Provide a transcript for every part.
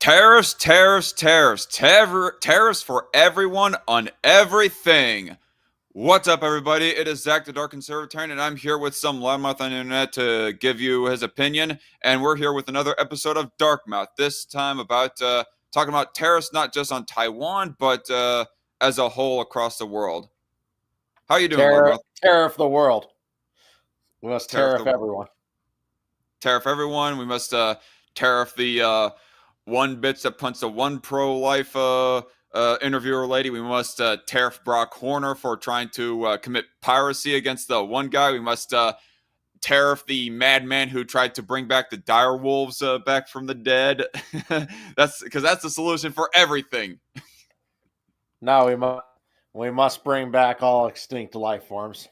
Tariffs for everyone on everything. What's up, everybody? It is Zach, the Dark Conservatarian, and I'm here with some Loudmouth on the internet to give you his opinion. And we're here with another episode of DarkMouth. This time about talking about tariffs, not just on Taiwan, but as a whole across the world. How you doing, Loudmouth? Tariff the world. We must Tariff tariff everyone. Tariff everyone. We must tariff the one bitch that punts the one pro-life interviewer lady. We must tariff Brock Horner for trying to commit piracy against the one guy. We must tariff the madman who tried to bring back the dire wolves back from the dead. That's because that's the solution for everything. No, we must bring back all extinct life forms.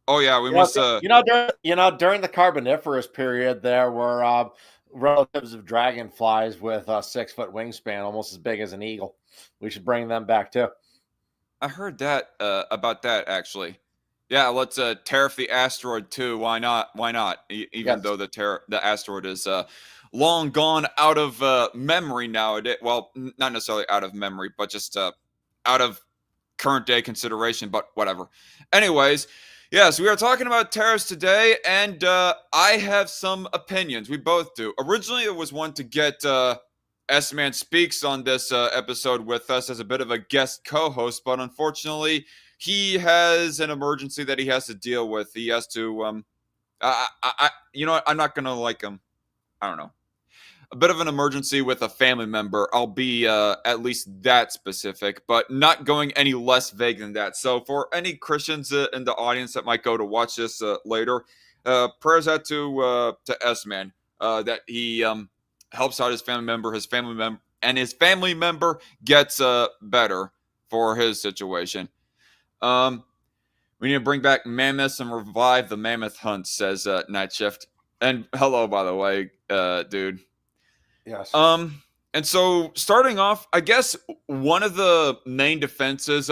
Oh yeah, we must. During the Carboniferous period, there were relatives of dragonflies with a 6-foot wingspan, almost as big as an eagle. We should bring them back too. I heard that about that actually. Yeah, let's tariff the asteroid too. Why not? Why not? Even though the asteroid is long gone out of memory nowadays. Well, not necessarily out of memory, but just out of current day consideration. But whatever. Anyways. Yes, we are talking about tariffs today, and I have some opinions. We both do. Originally, it was one to get S-Man Speaks on this episode with us as a bit of a guest co-host, but unfortunately, he has an emergency that he has to deal with. He has to, you know what? I'm not going to like him. I don't know. A bit of an emergency with a family member. I'll be at least that specific, but not going any less vague than that. So for any Christians in the audience that might go to watch this later, prayers out to S-Man that he helps out his family member, and his family member gets better for his situation. We need to bring back mammoths and revive the mammoth hunt, says Night Shift. And hello, by the way, dude. Yes. And so starting off, I guess one of the main defenses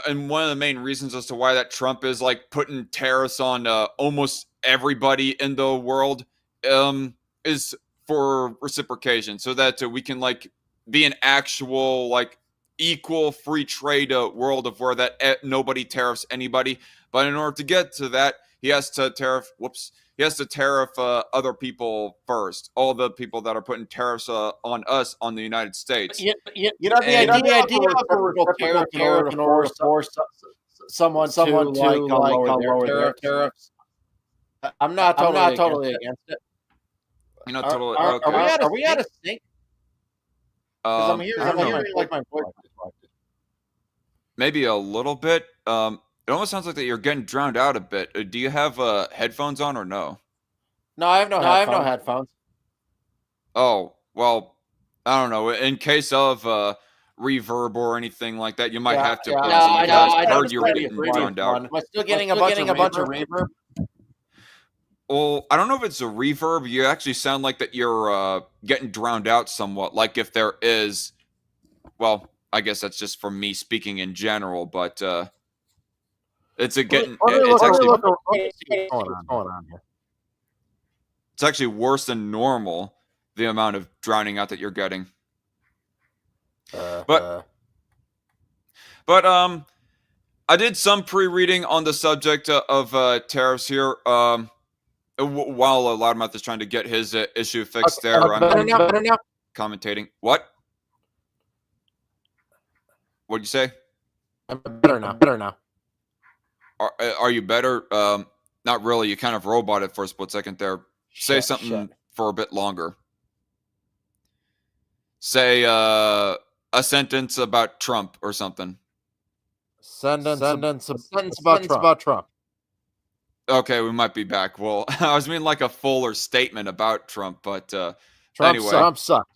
and one of the main reasons as to why that Trump is like putting tariffs on almost everybody in the world is for reciprocation, so that we can like be an actual like equal free trade world of where that nobody tariffs anybody. But in order to get to that, he has to tariff. He has to tariff other people first. All the people that are putting tariffs on us, on the United States. The idea of a tariff in order to force someone to lower tariffs. I'm not totally against it. You're not totally. Are we out of sync? Because I'm hearing like my voice. Maybe a little bit. It almost sounds like that you're getting drowned out a bit. Do you have headphones on or no? No, I have no headphones. Oh, well, I don't know. In case of reverb or anything like that, you might have to. I heard you were getting drowned out. Am I still getting a bunch of reverb? Well, I don't know if it's a reverb. You actually sound like that you're getting drowned out somewhat. Like if there is, well, I guess that's just from me speaking in general, but it's actually it's actually worse than normal, the amount of drowning out that you're getting. But I did some pre-reading on the subject of tariffs here. While Loudmouth is trying to get his issue fixed, I'm commentating. What? What'd you say? I'm better now. Are you better? Not really. You kind of roboted for a split second there. Say something for a bit longer. Say a sentence about Trump or something. Sentence about Trump. Okay, we might be back. Well, I was meaning like a fuller statement about Trump, but anyway. Trump sucks.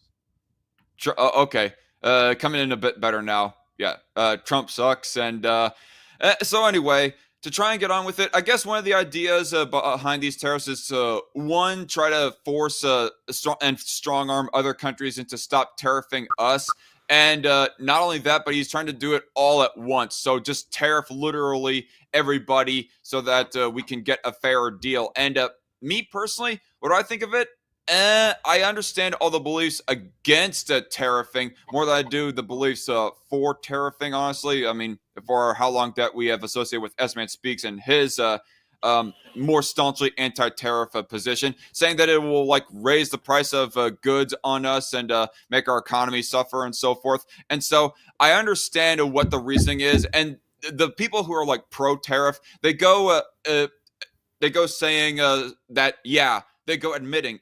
Okay, coming in a bit better now. Yeah, Trump sucks. And so anyway, to try and get on with it, I guess one of the ideas behind these tariffs is to, one, try to force strong arm other countries into stop tariffing us. And not only that, but he's trying to do it all at once. So just tariff literally everybody so that we can get a fairer deal. And me personally, what do I think of it? I understand all the beliefs against tariffing more than I do the beliefs for tariffing, honestly. I mean, for how long that we have associated with S-Man Speaks and his more staunchly anti-tariff position, saying that it will like raise the price of goods on us and make our economy suffer and so forth. And so I understand what the reasoning is. And the people who are like pro-tariff, they go saying that, yeah, they go admitting,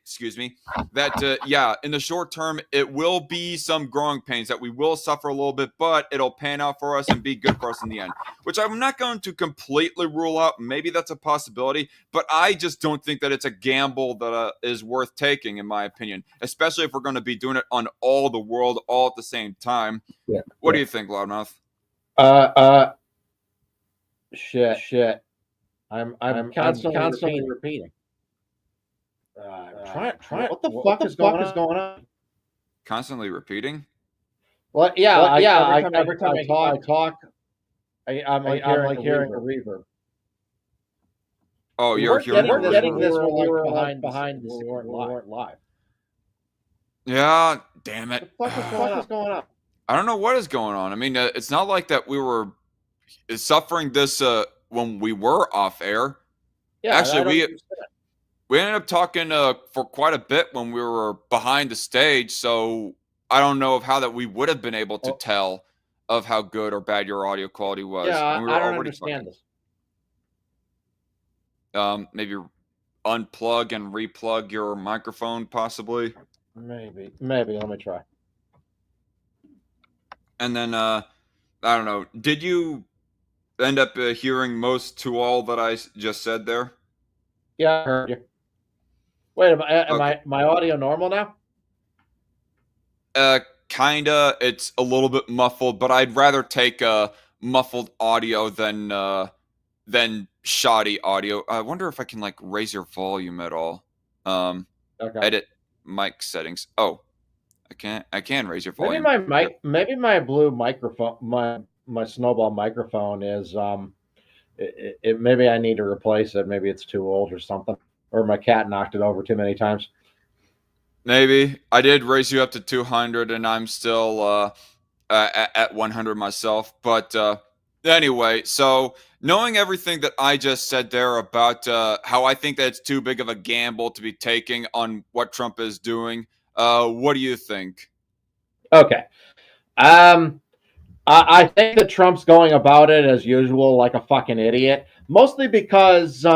that, yeah, in the short term, it will be some growing pains that we will suffer a little bit, but it'll pan out for us and be good for us in the end, which I'm not going to completely rule out. Maybe that's a possibility, but I just don't think that it's a gamble that is worth taking, in my opinion, especially if we're going to be doing it on all the world all at the same time. Yeah. What do you think, Loudmouth? Shit. I'm constantly repeating. What the fuck is going on? Constantly repeating? Well, yeah. Every time I talk, I'm hearing a reverb. Oh, you're hearing we're getting this when we were behind the scene. We weren't live. Yeah, damn it. What the fuck is going on? I don't know what is going on. I mean, it's not like that we were suffering this when we were off air. Yeah, actually, we ended up talking for quite a bit when we were behind the stage, so I don't know of how that we would have been able to tell of how good or bad your audio quality was. Yeah, when we were I don't understand this. Maybe unplug and replug your microphone, possibly. Maybe. Let me try. And then I don't know. Did you end up hearing most to all that I just said there? Yeah, I heard you. Wait, am my audio normal now? Kinda. It's a little bit muffled, but I'd rather take muffled audio than shoddy audio. I wonder if I can like raise your volume at all. Okay. Edit mic settings. Oh, I can raise your volume. Maybe my blue microphone, my Snowball microphone is maybe I need to replace it. Maybe it's too old or something. Or my cat knocked it over too many times. Maybe. I did raise you up to 200, and I'm still at 100 myself. But anyway, so knowing everything that I just said there about how I think that it's too big of a gamble to be taking on what Trump is doing, what do you think? Okay. I think that Trump's going about it as usual like a fucking idiot. Mostly because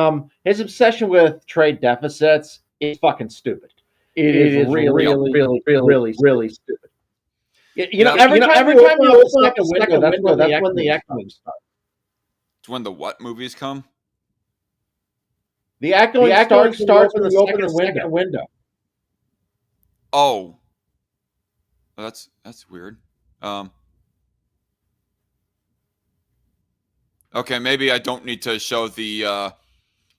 his obsession with trade deficits is fucking stupid. It is really stupid. You know, every time you open the second window, that's when the echoing starts. It's when the what movies come? The echoing starts when you open the second window. Oh, that's weird. Okay, maybe I don't need to show the.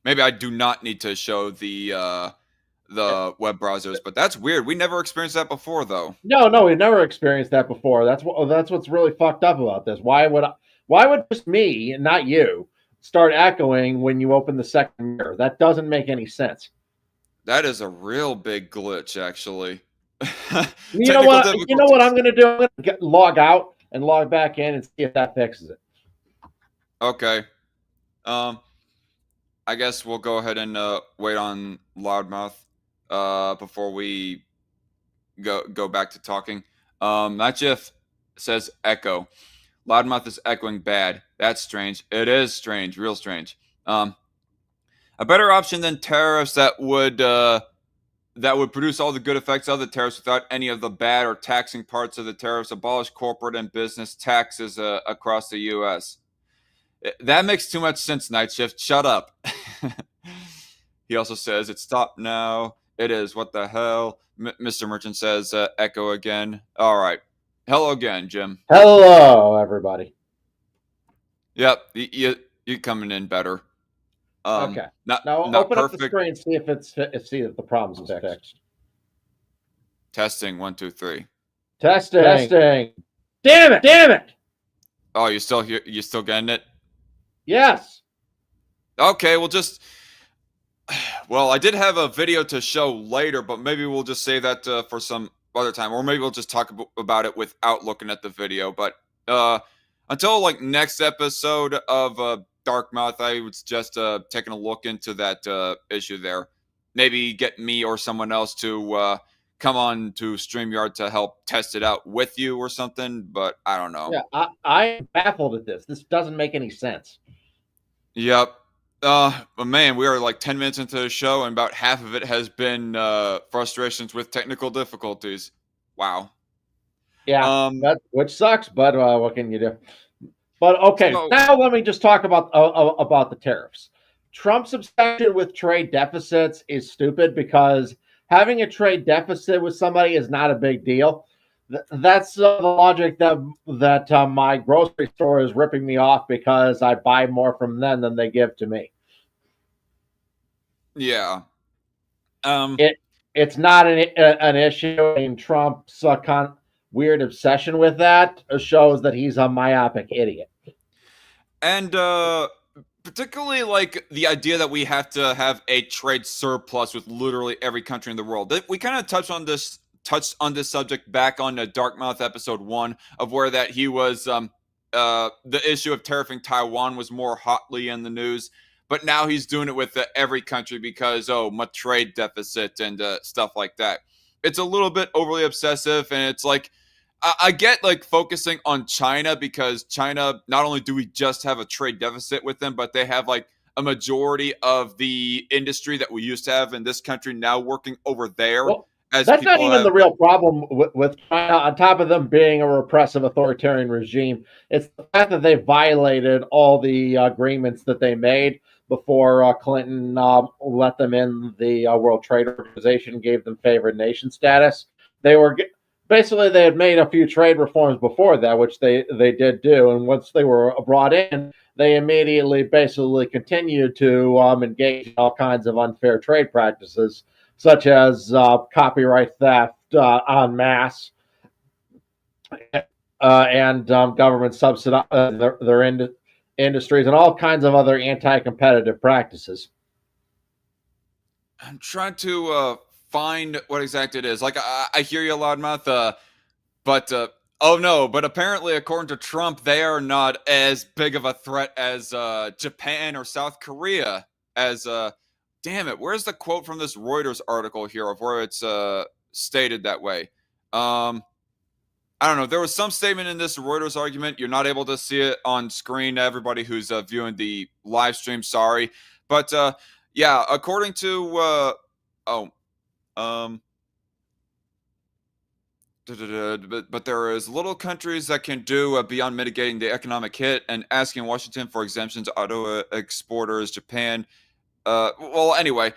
Maybe I do not need to show the web browsers, but that's weird. We never experienced that before, though. No, we've never experienced that before. That's what's really fucked up about this. Why would just me and not you start echoing when you open the second mirror? That doesn't make any sense. That is a real big glitch, actually. You know what I'm going to do? I'm going to log out and log back in and see if that fixes it. Okay. I guess we'll go ahead and wait on Loudmouth before we go back to talking. That Jeff says echo. Loudmouth is echoing bad. That's strange. It is strange, real strange. A better option than tariffs that would produce all the good effects of the tariffs without any of the bad or taxing parts of the tariffs. Abolish corporate and business taxes across the U.S. That makes too much sense, Night Shift. Shut up. He also says, it's stopped now. It is. What the hell? Mr. Merchant says, echo again. All right. Hello again, Jim. Hello, everybody. Yep. You're coming in better. Okay. Now open perfect. Up the screen, see if the problem's fixed. Testing 1, 2, 3. Testing. Damn it! Oh, you're still here? You're still getting it? Yes. Okay, well, just Well, I did have a video to show later, but maybe we'll just save that for some other time, or maybe we'll just talk about it without looking at the video. But uh, until like next episode of DarkMouth, I was just taking a look into that issue there. Maybe get me or someone else to come on to StreamYard to help test it out with you or something. But I don't know. Yeah, I'm baffled at this. This doesn't make any sense. Yep. But man, we are like 10 minutes into the show, and about half of it has been frustrations with technical difficulties. Wow. Yeah, which sucks, but what can you do? But okay, So now let me just talk about the tariffs. Trump's obsession with trade deficits is stupid because having a trade deficit with somebody is not a big deal. That's the logic that my grocery store is ripping me off because I buy more from them than they give to me. yeah. It's not an issue, and Trump's weird obsession with that shows that he's a myopic idiot. And particularly like the idea that we have to have a trade surplus with literally every country in the world. We kind of touched on this subject back on the DarkMouth episode 1 of where that he was the issue of tariffing Taiwan was more hotly in the news, but now he's doing it with every country because my trade deficit and stuff like that. It's a little bit overly obsessive, and it's like I get like focusing on China because China, not only do we just have a trade deficit with them, but they have like a majority of the industry that we used to have in this country now working over there. Well, that's not even the real problem with China. On top of them being a repressive authoritarian regime, it's the fact that they violated all the agreements that they made before Clinton let them in the World Trade Organization, gave them favored nation status. They were basically, they had made a few trade reforms before that, which they did do. And once they were brought in, they immediately basically continued to engage in all kinds of unfair trade practices, such as copyright theft en masse and government subsidize their industries and all kinds of other anti-competitive practices. I'm trying to find what exactly it is. Like I hear you, Loudmouth, but oh no! But apparently, according to Trump, they are not as big of a threat as Japan or South Korea. As damn it, where's the quote from this Reuters article here of where it's stated that way? I don't know. There was some statement in this Reuters argument. You're not able to see it on screen. Everybody who's viewing the live stream, sorry, but yeah, according to but there is little countries that can do beyond mitigating the economic hit and asking Washington for exemptions to auto exporters. Japan. Well, anyway,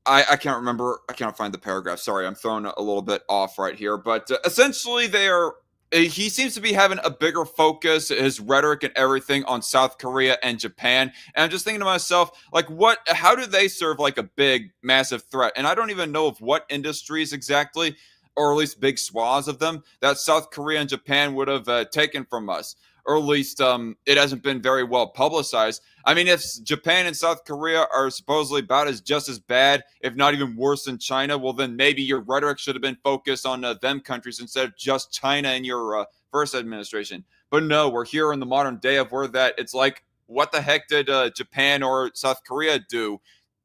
I can't remember. I can't find the paragraph. Sorry, I'm thrown a little bit off right here. But essentially, they are. He seems to be having a bigger focus, his rhetoric and everything, on South Korea and Japan. And I'm just thinking to myself, like, what? How do they serve like a big, massive threat? And I don't even know of what industries exactly, or at least big swaths of them, that South Korea and Japan would have taken from us. Or at least it hasn't been very well publicized. I mean, if Japan and South Korea are supposedly about as just as bad, if not even worse than China, well, then maybe your rhetoric should have been focused on them countries instead of just China in your first administration. But no, we're here in the modern day of where that it's like, what the heck did Japan or South Korea do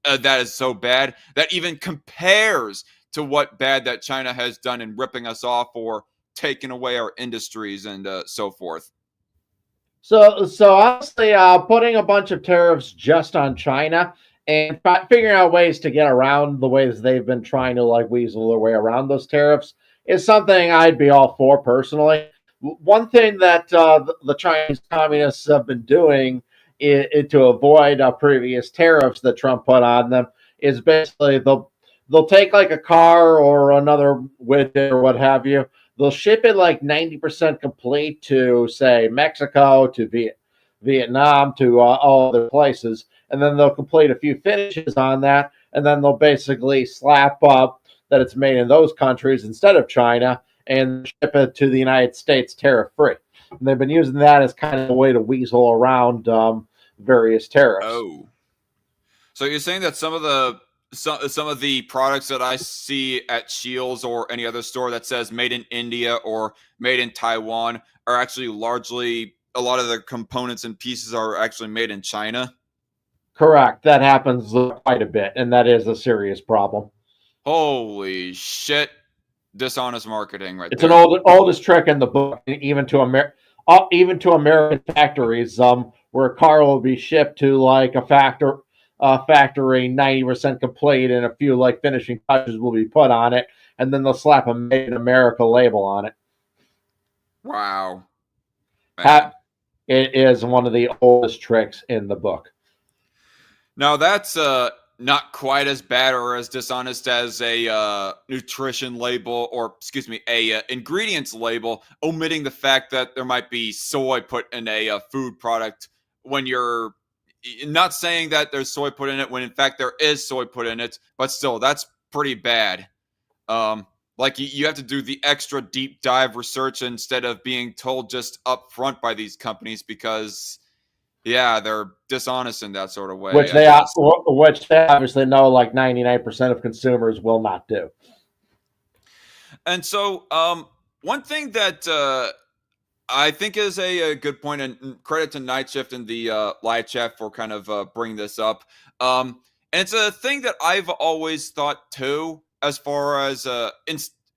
that is so bad that even compares to what bad that China has done in ripping us off or taking away our industries and so forth. So honestly, putting a bunch of tariffs just on China and figuring out ways to get around the ways they've been trying to like weasel their way around those tariffs is something I'd be all for personally. One thing that the Chinese communists have been doing to avoid previous tariffs that Trump put on them is basically they'll take like a car or another widget or what have you. They'll ship it like 90% complete to, say, Mexico, to Vietnam, to all other places. And then they'll complete a few finishes on that. And then they'll basically slap up that it's made in those countries instead of China and ship it to the United States tariff-free. And they've been using that as kind of a way to weasel around various tariffs. Oh. So you're saying that some of the products that I see at Shields or any other store that says made in India or made in Taiwan are actually largely, a lot of the components and pieces are actually made in China? Correct. That happens quite a bit, and that is a serious problem. Holy shit. Dishonest marketing right It's an there. oldest trick in the book, even to American factories, where a car will be shipped to like factory 90% complete, and a few like finishing touches will be put on it, and then they'll slap a "Made in America" label on it. Wow. Man. It is one of the oldest tricks in the book. Now that's not quite as bad or as dishonest as a nutrition label, or excuse me, a ingredients label omitting the fact that there might be soy put in a food product, when you're not saying that there's soy put in it when in fact there is soy put in it, but still that's pretty bad. Like you have to do the extra deep dive research instead of being told just up front by these companies, because yeah, they're dishonest in that sort of way, I guess. Which they obviously know, like 99% of consumers will not do. And so, one thing that I think is a good point, and credit to Night Shift and the live chat for kind of bringing this up. And it's a thing that I've always thought too, as far as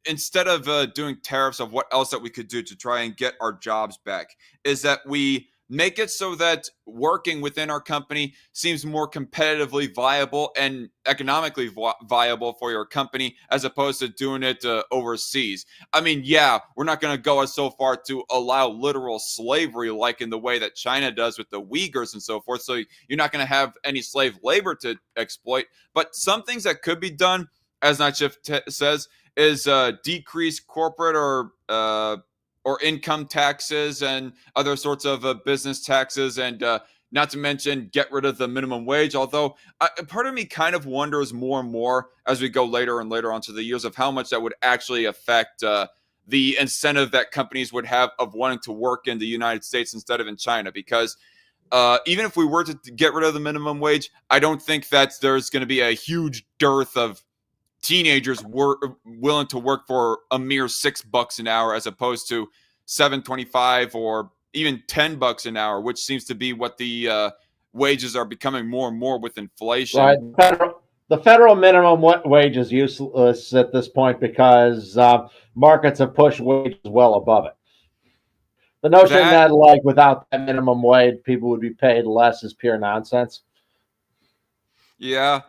instead of doing tariffs, of what else that we could do to try and get our jobs back, is that we make it so that working within our company seems more competitively viable and economically viable for your company, as opposed to doing it overseas. I mean, yeah, we're not going to go as so far to allow literal slavery like in the way that China does with the Uyghurs and so forth. So you're not going to have any slave labor to exploit. But some things that could be done, as Night Shift says, is decrease corporate or income taxes and other sorts of business taxes, and not to mention get rid of the minimum wage. Although part of me kind of wonders more and more as we go later and later onto the years of how much that would actually affect the incentive that companies would have of wanting to work in the United States instead of in China. Because even if we were to get rid of the minimum wage, I don't think that there's going to be a huge dearth of teenagers were willing to work for a mere $6 an hour, as opposed to $7.25 or even $10 an hour, which seems to be what the wages are becoming more and more with inflation. Right. The federal minimum wage is useless at this point because markets have pushed wages well above it. The notion that like without that minimum wage, people would be paid less is pure nonsense. Yeah,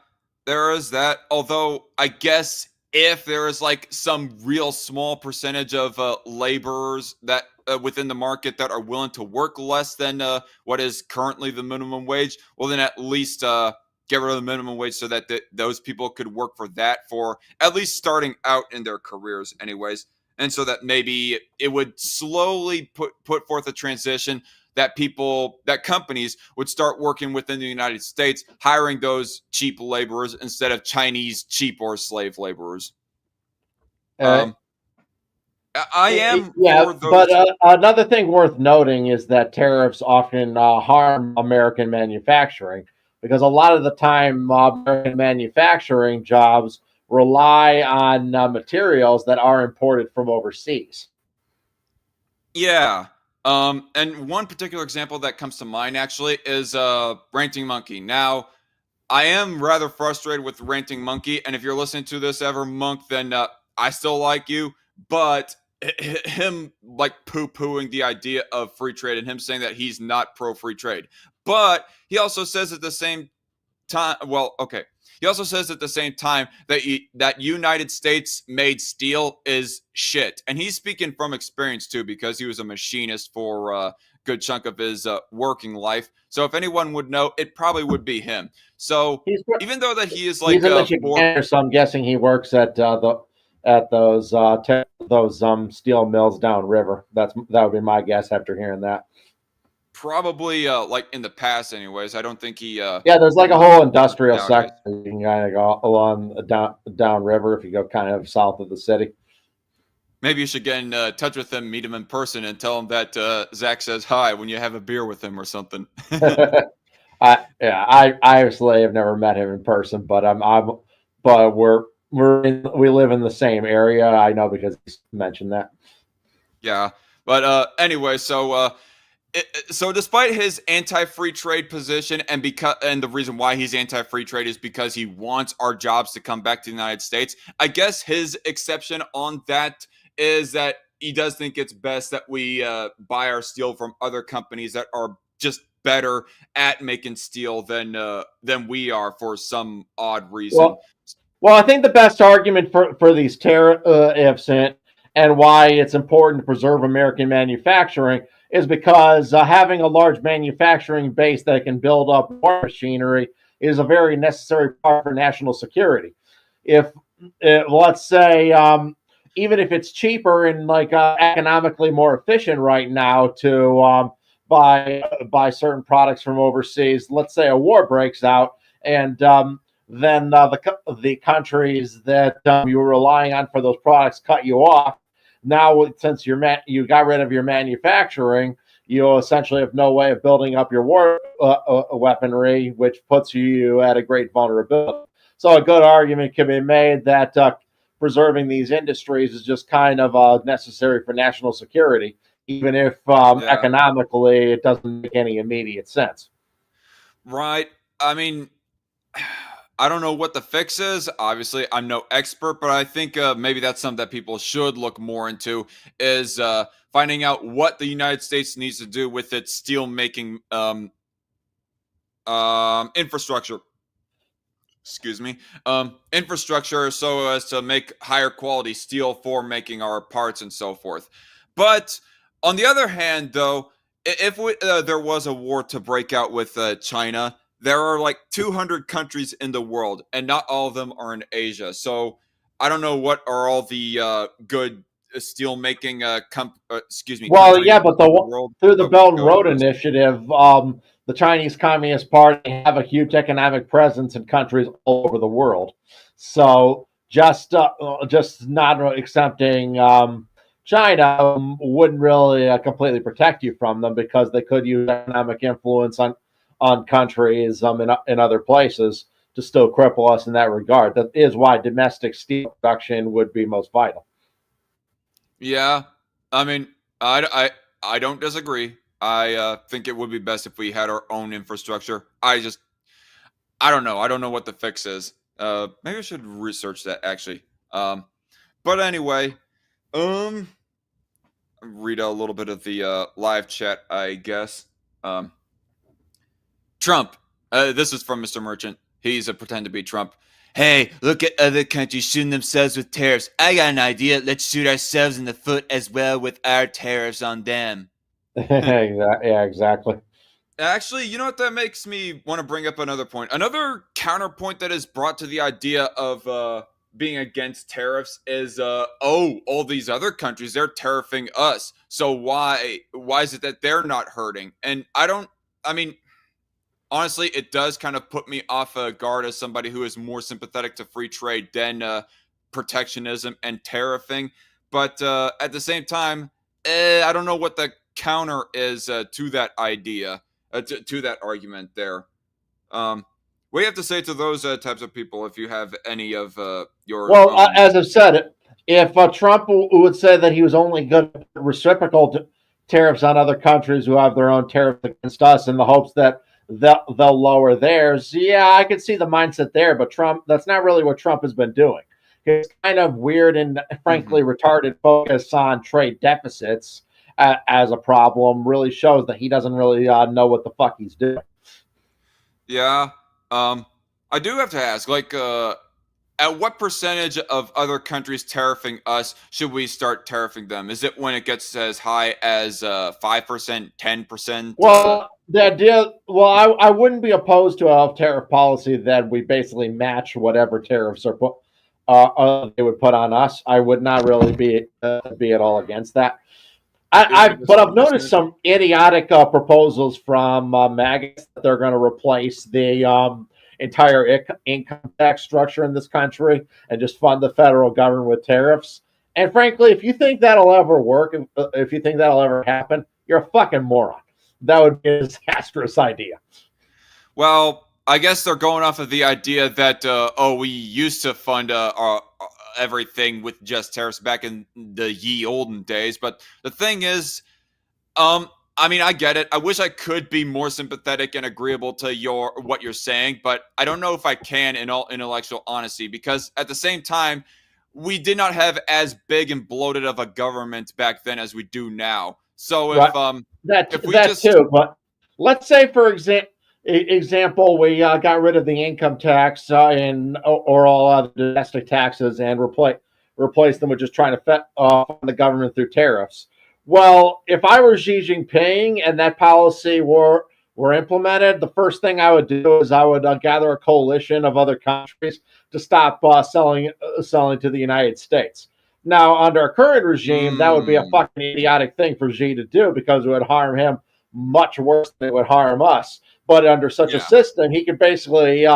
there is that. Although I guess if there is like some real small percentage of laborers that within the market that are willing to work less than what is currently the minimum wage, well, then at least get rid of the minimum wage so that those people could work for that, for at least starting out in their careers anyways. And so that maybe it would slowly put forth a transition that companies would start working within the United States, hiring those cheap laborers instead of Chinese cheap or slave laborers. I am for those. But another thing worth noting is that tariffs often harm American manufacturing, because a lot of the time American manufacturing jobs rely on materials that are imported from overseas. Yeah. And one particular example that comes to mind actually is Ranting Monkey. Now, I am rather frustrated with Ranting Monkey, and if you're listening to this ever, Monk, then I still like you, but him like poo-pooing the idea of free trade and him saying that he's not pro-free trade. But he also says at the same time, well, okay. He also says at the same time that that United States made steel is shit. And he's speaking from experience too, because he was a machinist for a good chunk of his working life. So if anyone would know, it probably would be him. So even though that he is like he's a Michigan, so I'm guessing he works at those steel mills downriver. That would be my guess after hearing that. Probably like in the past anyways. I don't think he yeah, there's like a whole industrial sector. You can kind of go along downriver if you go kind of south of the city. Maybe you should get in touch with him, meet him in person, and tell him that Zach says hi when you have a beer with him or something. I obviously have never met him in person, but but we live in the same area. I know because he's mentioned that. Yeah, but anyway, so despite his anti-free trade position, and the reason why he's anti-free trade is because he wants our jobs to come back to the United States. I guess his exception on that is that he does think it's best that we buy our steel from other companies that are just better at making steel than we are for some odd reason. Well, I think the best argument for these tariffs and why it's important to preserve American manufacturing is because having a large manufacturing base that can build up war machinery is a very necessary part for national security. If let's say even if it's cheaper and like economically more efficient right now to buy certain products from overseas, let's say a war breaks out and then the countries that you were relying on for those products cut you off. Now, since you got rid of your manufacturing, you essentially have no way of building up your war weaponry, which puts you at a great vulnerability. So a good argument can be made that preserving these industries is just kind of necessary for national security, even if economically it doesn't make any immediate sense. Right. I mean, I don't know what the fix is. Obviously, I'm no expert, but I think maybe that's something that people should look more into is finding out what the United States needs to do with its steel making infrastructure. Excuse me. Infrastructure so as to make higher quality steel for making our parts and so forth. But on the other hand, though, if there was a war to break out with China, there are like 200 countries in the world, and not all of them are in Asia. So I don't know what are all the good steel making excuse me. Well, yeah, but through the Belt and Road Initiative, the Chinese Communist Party have a huge economic presence in countries all over the world. So just not accepting China wouldn't really completely protect you from them because they could use economic influence on countries in other places to still cripple us in that regard. That is why domestic steel production would be most vital. Yeah, I mean, I don't disagree. I think it would be best if we had our own infrastructure. I don't know. I don't know what the fix is. Maybe I should research that actually. But anyway, um, read a little bit of the live chat, I guess. Trump. This is from Mr. Merchant. He's a pretend to be Trump. Hey, look at other countries shooting themselves with tariffs. I got an idea. Let's shoot ourselves in the foot as well with our tariffs on them. Yeah, exactly. Actually, you know what? That makes me want to bring up another point. Another counterpoint that is brought to the idea of being against tariffs is, all these other countries, they're tariffing us. So why is it that they're not hurting? And I mean, honestly, it does kind of put me off guard as somebody who is more sympathetic to free trade than protectionism and tariffing. But at the same time, I don't know what the counter is to that idea, to that argument there. What do you have to say to those types of people if you have any of your Well, as I've said, if Trump would say that he was only good at reciprocal tariffs on other countries who have their own tariffs against us in the hopes that they'll lower theirs, yeah, I could see the mindset there. But Trump, that's not really what Trump has been doing. His kind of weird and frankly retarded focus on trade deficits as a problem really shows that he doesn't really know what the fuck he's doing. Yeah. I do have to ask, like, at what percentage of other countries tariffing us should we start tariffing them? Is it when it gets as high as 5%, 10%? Well, the idea, well, I wouldn't be opposed to a tariff policy that we basically match whatever tariffs are put they would put on us. I would not really be at all against that. But I've noticed some idiotic proposals from MAGA that they're going to replace the entire income tax structure in this country and just fund the federal government with tariffs. And frankly, if you think that'll ever work, if you think that'll ever happen, you're a fucking moron. That would be a disastrous idea. Well, I guess they're going off of the idea that we used to fund everything with just tariffs back in the ye olden days. But the thing is, I mean, I get it. I wish I could be more sympathetic and agreeable to what you're saying, but I don't know if I can in all intellectual honesty, because at the same time, we did not have as big and bloated of a government back then as we do now. So Right. if we that just too, but let's say, for example, we got rid of the income tax or all other domestic taxes and replace them with just trying to fund the government through tariffs. Well, if I were Xi Jinping and that policy were implemented, the first thing I would do is I would gather a coalition of other countries to stop selling to the United States. Now, under a current regime, that would be a fucking idiotic thing for Xi to do because it would harm him much worse than it would harm us. But under such a system, he could basically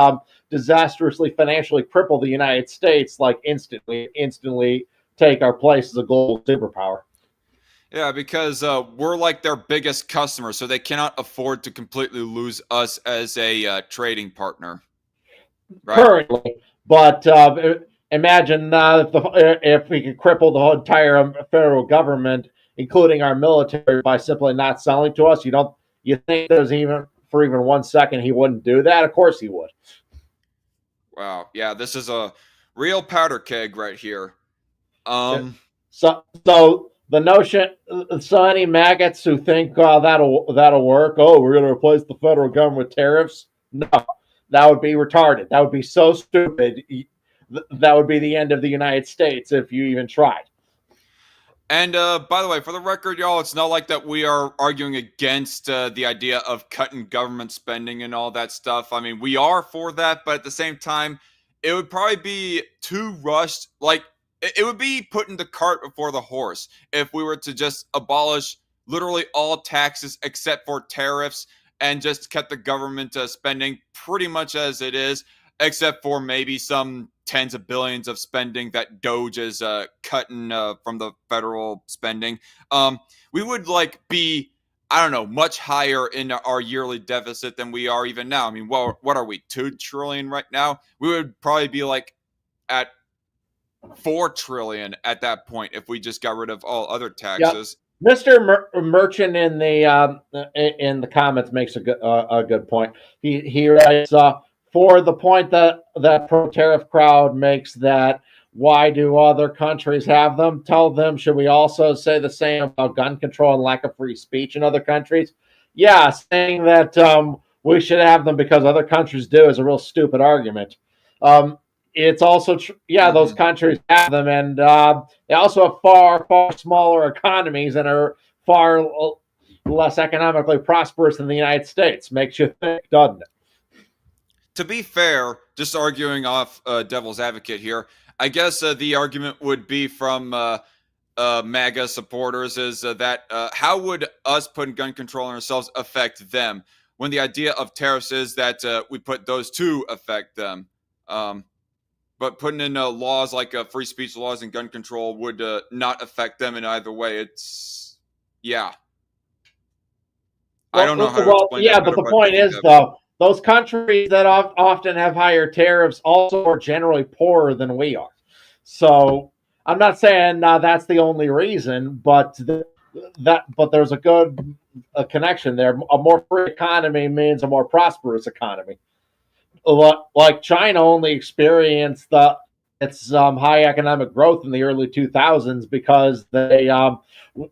disastrously financially cripple the United States, like instantly take our place as a global superpower. Yeah, because we're like their biggest customer, so they cannot afford to completely lose us as a trading partner. Right? Currently, but imagine if we could cripple the whole entire federal government, including our military, by simply not selling to us. You think there's even 1 second he wouldn't do that? Of course he would. Wow, yeah, this is a real powder keg right here. So the notion, so any maggots who think that'll work, we're going to replace the federal government with tariffs? No, that would be retarded. That would be so stupid. That would be the end of the United States if you even tried. And by the way, for the record, y'all, it's not like that we are arguing against the idea of cutting government spending and all that stuff. I mean, we are for that, but at the same time, it would probably be too rushed. Like, it would be putting the cart before the horse if we were to just abolish literally all taxes except for tariffs and just cut the government spending pretty much as it is, except for maybe some tens of billions of spending that Doge is cutting from the federal spending. We would be, I don't know, much higher in our yearly deficit than we are even now. I mean, well, what are we, 2 trillion right now? We would probably be at 4 trillion at that point if we just got rid of all other taxes. Yep. Mr. Merchant in the comments makes a good point. He writes, for the point that pro-tariff crowd makes, that why do other countries have them? Tell them, should we also say the same about gun control and lack of free speech in other countries? Yeah, saying that we should have them because other countries do is a real stupid argument. It's also those countries have them, and they also have far smaller economies and are far less economically prosperous than the United States. Makes you think, doesn't it? To be fair, just arguing off devil's advocate here, I guess the argument would be from MAGA supporters is that how would us putting gun control on ourselves affect them, when the idea of tariffs is that we put those to affect them. But putting in laws like free speech laws and gun control would not affect them in either way. It's, yeah. I don't know how to explain that. But the point is, though, those countries that often have higher tariffs also are generally poorer than we are. So I'm not saying that's the only reason, but there's a good connection there. A more free economy means a more prosperous economy. Like China only experienced its high economic growth in the early 2000s because they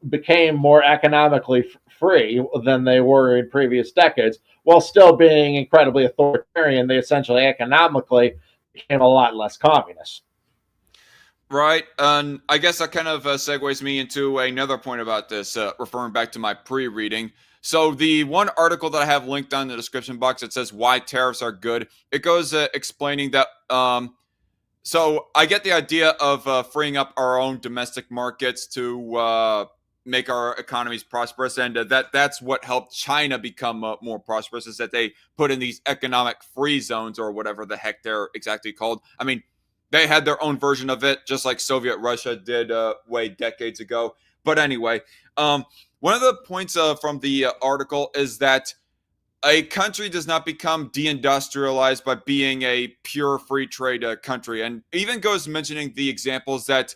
became more economically free than they were in previous decades, while still being incredibly authoritarian. They essentially economically became a lot less communist. Right. And I guess that kind of segues me into another point about this, referring back to my pre-reading. So the one article that I have linked down in the description box, it says why tariffs are good. It goes explaining that. So I get the idea of freeing up our own domestic markets to make our economies prosperous, and that's what helped China become more prosperous, is that they put in these economic free zones, or whatever the heck they're exactly called. I mean, they had their own version of it, just like Soviet Russia did way decades ago. But anyway, one of the points from the article is that a country does not become deindustrialized by being a pure free trade country, and even goes mentioning the examples that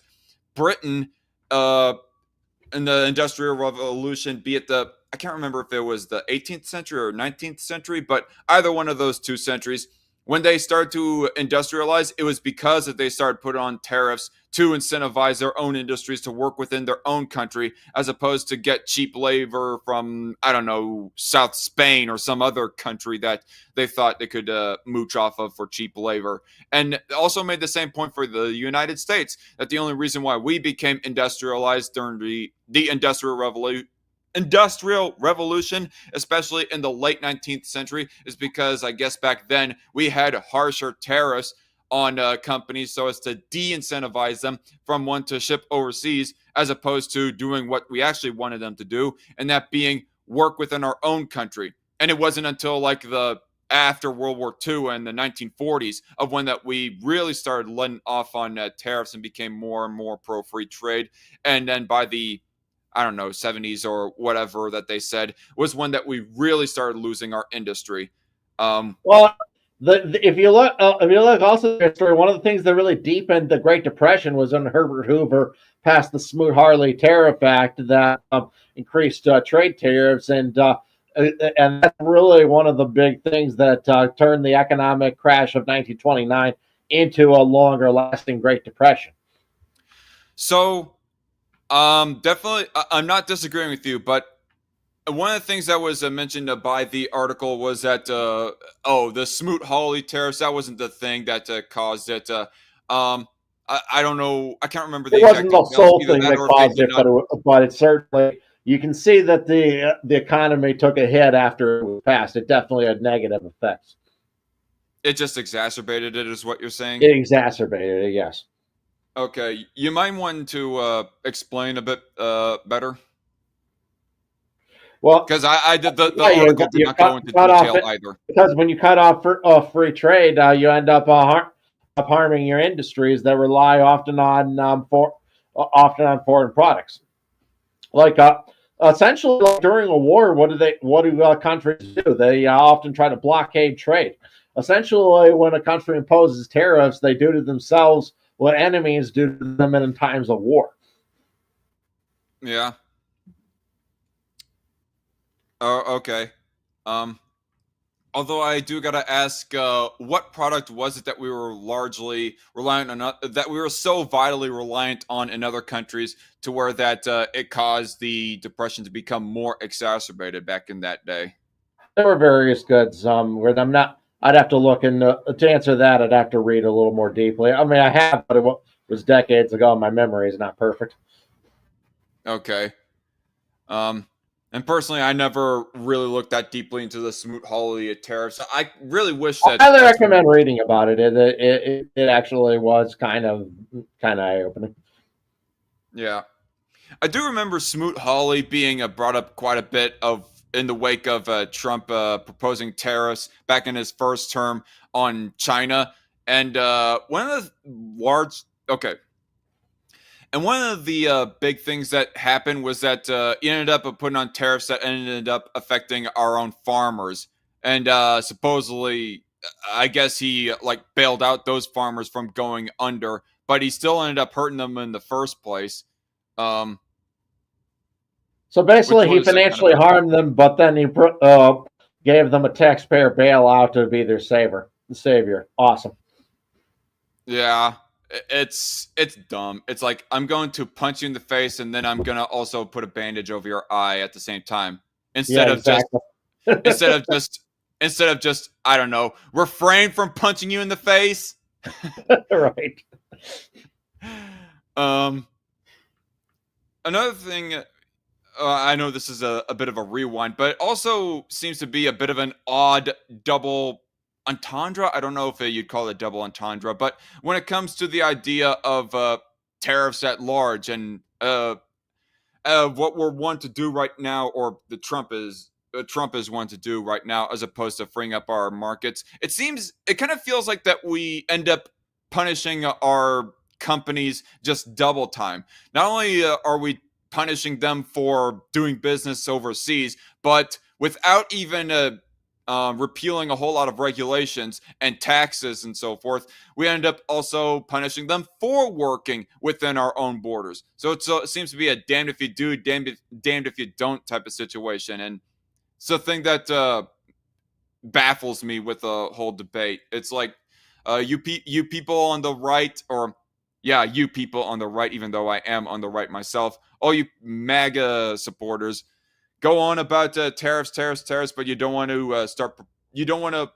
Britain, in the Industrial Revolution, be it the, I can't remember if it was the 18th century or 19th century, but either one of those 2 centuries, when they started to industrialize, it was because that they started putting on tariffs to incentivize their own industries to work within their own country, as opposed to get cheap labor from, I don't know, South Spain or some other country that they thought they could mooch off of for cheap labor. And also made the same point for the United States, that the only reason why we became industrialized during the Industrial Revolution, especially in the late 19th century, is because I guess back then we had harsher tariffs on companies so as to de-incentivize them from wanting to ship overseas, as opposed to doing what we actually wanted them to do, and that being work within our own country. And it wasn't until like the after World War II and the 1940s of when that we really started letting off on tariffs and became more and more pro free trade. And then by the, I don't know, 70s or whatever that they said, was when that we really started losing our industry. Well, if you look also at the history, one of the things that really deepened the Great Depression was when Herbert Hoover passed the Smoot-Hawley Tariff Act that increased trade tariffs, and that's really one of the big things that turned the economic crash of 1929 into a longer lasting Great Depression. So, definitely, I'm not disagreeing with you, but one of the things that was mentioned by the article was that the Smoot-Hawley tariffs, that wasn't the thing that caused it. I don't know, I can't remember the exact details. It wasn't the sole thing that caused it, not... but it certainly, you can see that the economy took a hit after it was passed. It definitely had negative effects. It just exacerbated it, is what you're saying? It exacerbated it, yes. Okay, you might want to explain a bit better. Well, because I did the article did not go into detail either. Because when you cut off free trade, you end up harming your industries that rely often on foreign products. Like essentially, like during a war, what do countries do? They often try to blockade trade. Essentially, when a country imposes tariffs, they do to themselves what enemies do to them in times of war. Yeah. Oh, okay. Although I do gotta ask, what product was it that we were largely reliant on, that we were so vitally reliant on in other countries, to where that it caused the depression to become more exacerbated back in that day? There were various goods. Where I'm not. I'd have to look, and to answer that, I'd have to read a little more deeply. I mean, I have, but it was decades ago, and my memory is not perfect. Okay. And personally, I never really looked that deeply into the Smoot-Hawley tariffs. I really wish that. I highly recommend reading about it. It actually was kind of eye opening. Yeah, I do remember Smoot-Hawley being brought up quite a bit of in the wake of Trump proposing tariffs back in his first term on China, and one of the large And one of the big things that happened was that he ended up putting on tariffs that ended up affecting our own farmers. And supposedly, I guess he like bailed out those farmers from going under, but he still ended up hurting them in the first place. So basically, he financially harmed them, but then he gave them a taxpayer bailout to be their savior. Awesome. Yeah. It's dumb. It's like, I'm going to punch you in the face, and then I'm gonna also put a bandage over your eye at the same time, instead of just I don't know, refrain from punching you in the face. Right. Another thing, I know this is a bit of a rewind, but it also seems to be a bit of an odd double entendre. I don't know if you'd call it double entendre, but when it comes to the idea of tariffs at large, and what we're wanting to do right now, or the Trump is wanting to do right now, as opposed to freeing up our markets, it kind of feels like that we end up punishing our companies just double time. Not only are we punishing them for doing business overseas, but without even repealing a whole lot of regulations and taxes and so forth, we end up also punishing them for working within our own borders. So it seems to be a damned if you do, damned if you don't type of situation. And it's the thing that baffles me with the whole debate. It's like you people on the right, or yeah, you people on the right, even though I am on the right myself, all you MAGA supporters go on about tariffs, but you don't want to you don't want to,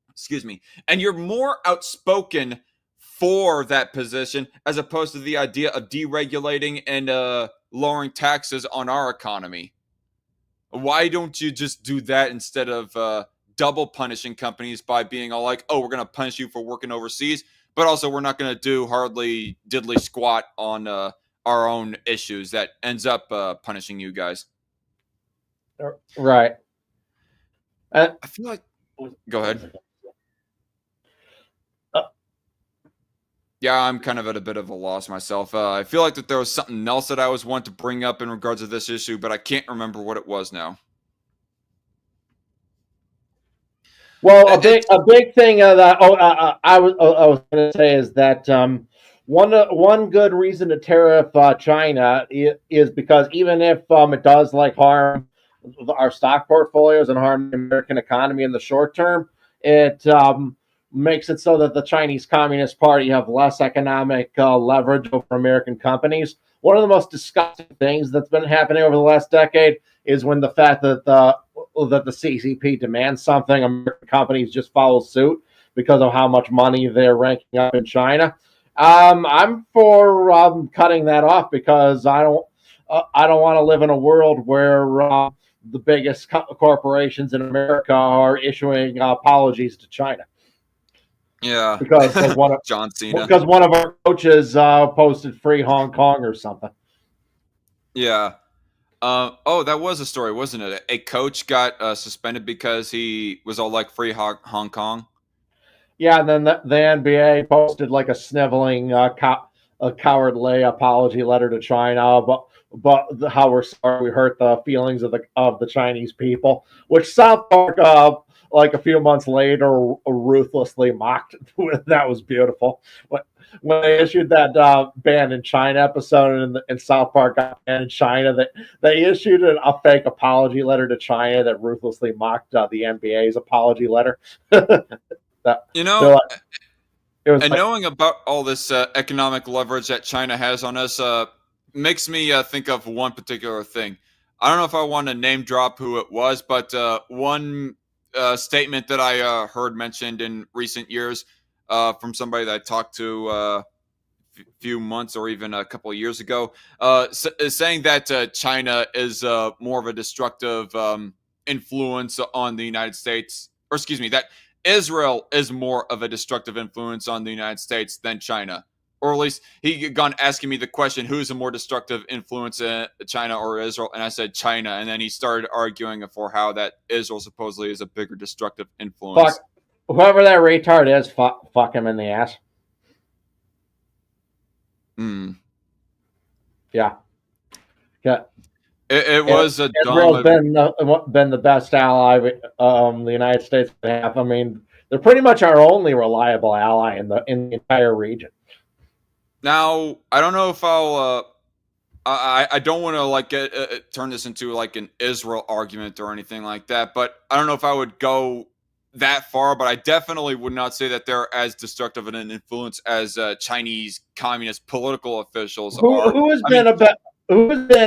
excuse me, and you're more outspoken for that position as opposed to the idea of deregulating and lowering taxes on our economy. Why don't you just do that instead of double punishing companies by being all like, oh, we're going to punish you for working overseas, but also we're not going to do hardly diddly squat on our own issues that ends up punishing you guys. Right. I feel like. Go ahead. Yeah, I'm kind of at a bit of a loss myself. I feel like that there was something else that I was wanting to bring up in regards to this issue, but I can't remember what it was now. Well, a big thing that I was going to say is that one good reason to tariff China is because even if it does like harm our stock portfolios and harm the American economy in the short term, it makes it so that the Chinese Communist Party have less economic leverage over American companies. One of the most disgusting things that's been happening over the last decade is when the fact that the CCP demands something, American companies just follow suit because of how much money they're ranking up in China. I'm for cutting that off because I don't want to live in a world where the biggest corporations in America are issuing apologies to China. Yeah, because like John Cena. Because one of our coaches posted free Hong Kong or something. Yeah. Oh, that was a story, wasn't it? A coach got suspended because he was all like free Hong Kong. Yeah, and then the NBA posted like a sniveling, a cowardly apology letter to China, but how we're sorry we hurt the feelings of the Chinese people, which South Park like a few months later ruthlessly mocked. That was beautiful. When they issued that ban in China episode and South Park got banned in China, that they issued a fake apology letter to China that ruthlessly mocked the NBA's apology letter. You know, and like, knowing about all this economic leverage that China has on us makes me think of one particular thing. I don't know if I want to name drop who it was, but one statement that I heard mentioned in recent years from somebody that I talked to a few months or even a couple of years ago, saying that China is more of a destructive influence on the United States, or excuse me, that Israel is more of a destructive influence on the United States than China. Or at least he gone asking me the question, who's a more destructive influence, China or Israel? And I said China. And then he started arguing for how that Israel supposedly is a bigger destructive influence. Fuck, whoever that retard is, fuck him in the ass. Yeah. It was a Israel's been the best ally the United States could have. I mean, they're pretty much our only reliable ally in the entire region. Now, I don't know if I don't want to like turn this into like an Israel argument or anything like that, but I don't know if I would go that far, but I definitely would not say that they're as destructive an influence as Chinese communist political officials are. Who has been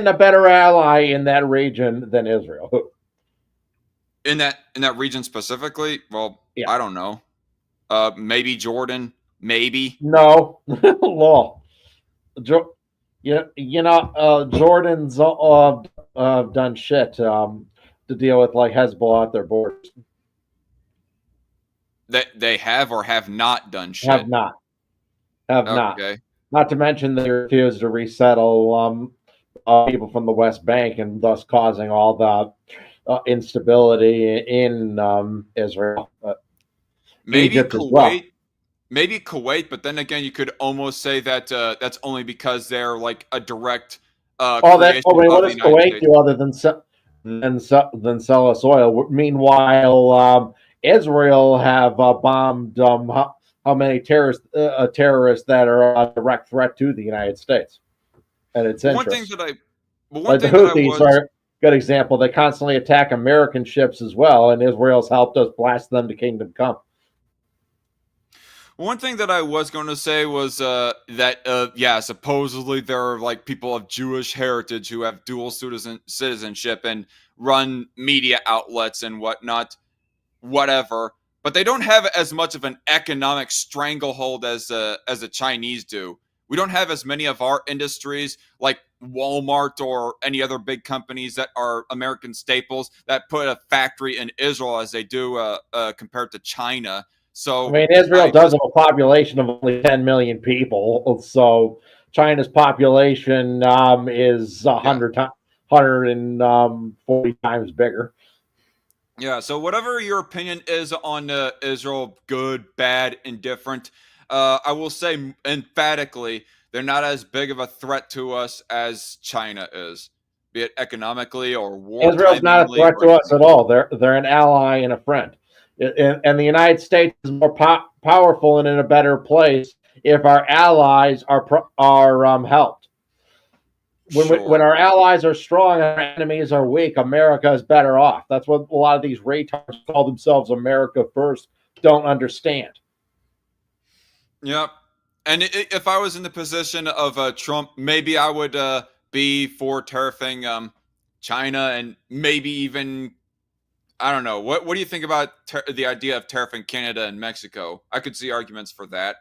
a better ally in that region than Israel? In that region specifically? Well, yeah. I don't know. Maybe Jordan. Maybe. No. Law. Jordan's done shit to deal with like Hezbollah at their borders. They have or have not done shit? Have not. Not. Not to mention they refused to resettle people from the West Bank and thus causing all the instability in Israel. Maybe Egypt Kuwait. As well. Maybe Kuwait, but then again, you could almost say that that's only because they're like a direct. What does Kuwait do other than than sell us oil. Meanwhile, Israel have bombed how many terrorists that are a direct threat to the United States and its interests. Like the Houthis are a good example. They constantly attack American ships as well, and Israel's helped us blast them to Kingdom Come. One thing that I was going to say was that yeah, supposedly there are like people of Jewish heritage who have dual citizenship and run media outlets and whatnot, whatever. But they don't have as much of an economic stranglehold as the Chinese do. We don't have as many of our industries like Walmart or any other big companies that are American staples that put a factory in Israel as they do compared to China. So I mean, Israel does have a population of only 10 million people, so China's population is 140 times bigger. Yeah, so whatever your opinion is on Israel, good, bad, indifferent, I will say emphatically, they're not as big of a threat to us as China is, be it economically or wartime. Israel's not a threat to us at all. They're an ally and a friend. And the United States is more powerful and in a better place if our allies are helped. When our allies are strong and our enemies are weak, America is better off. That's what a lot of these retards who call themselves America first don't understand. Yep. And if I was in the position of Trump, maybe I would be for tariffing China and maybe even, I don't know. What do you think about the idea of tariffing Canada and Mexico? I could see arguments for that.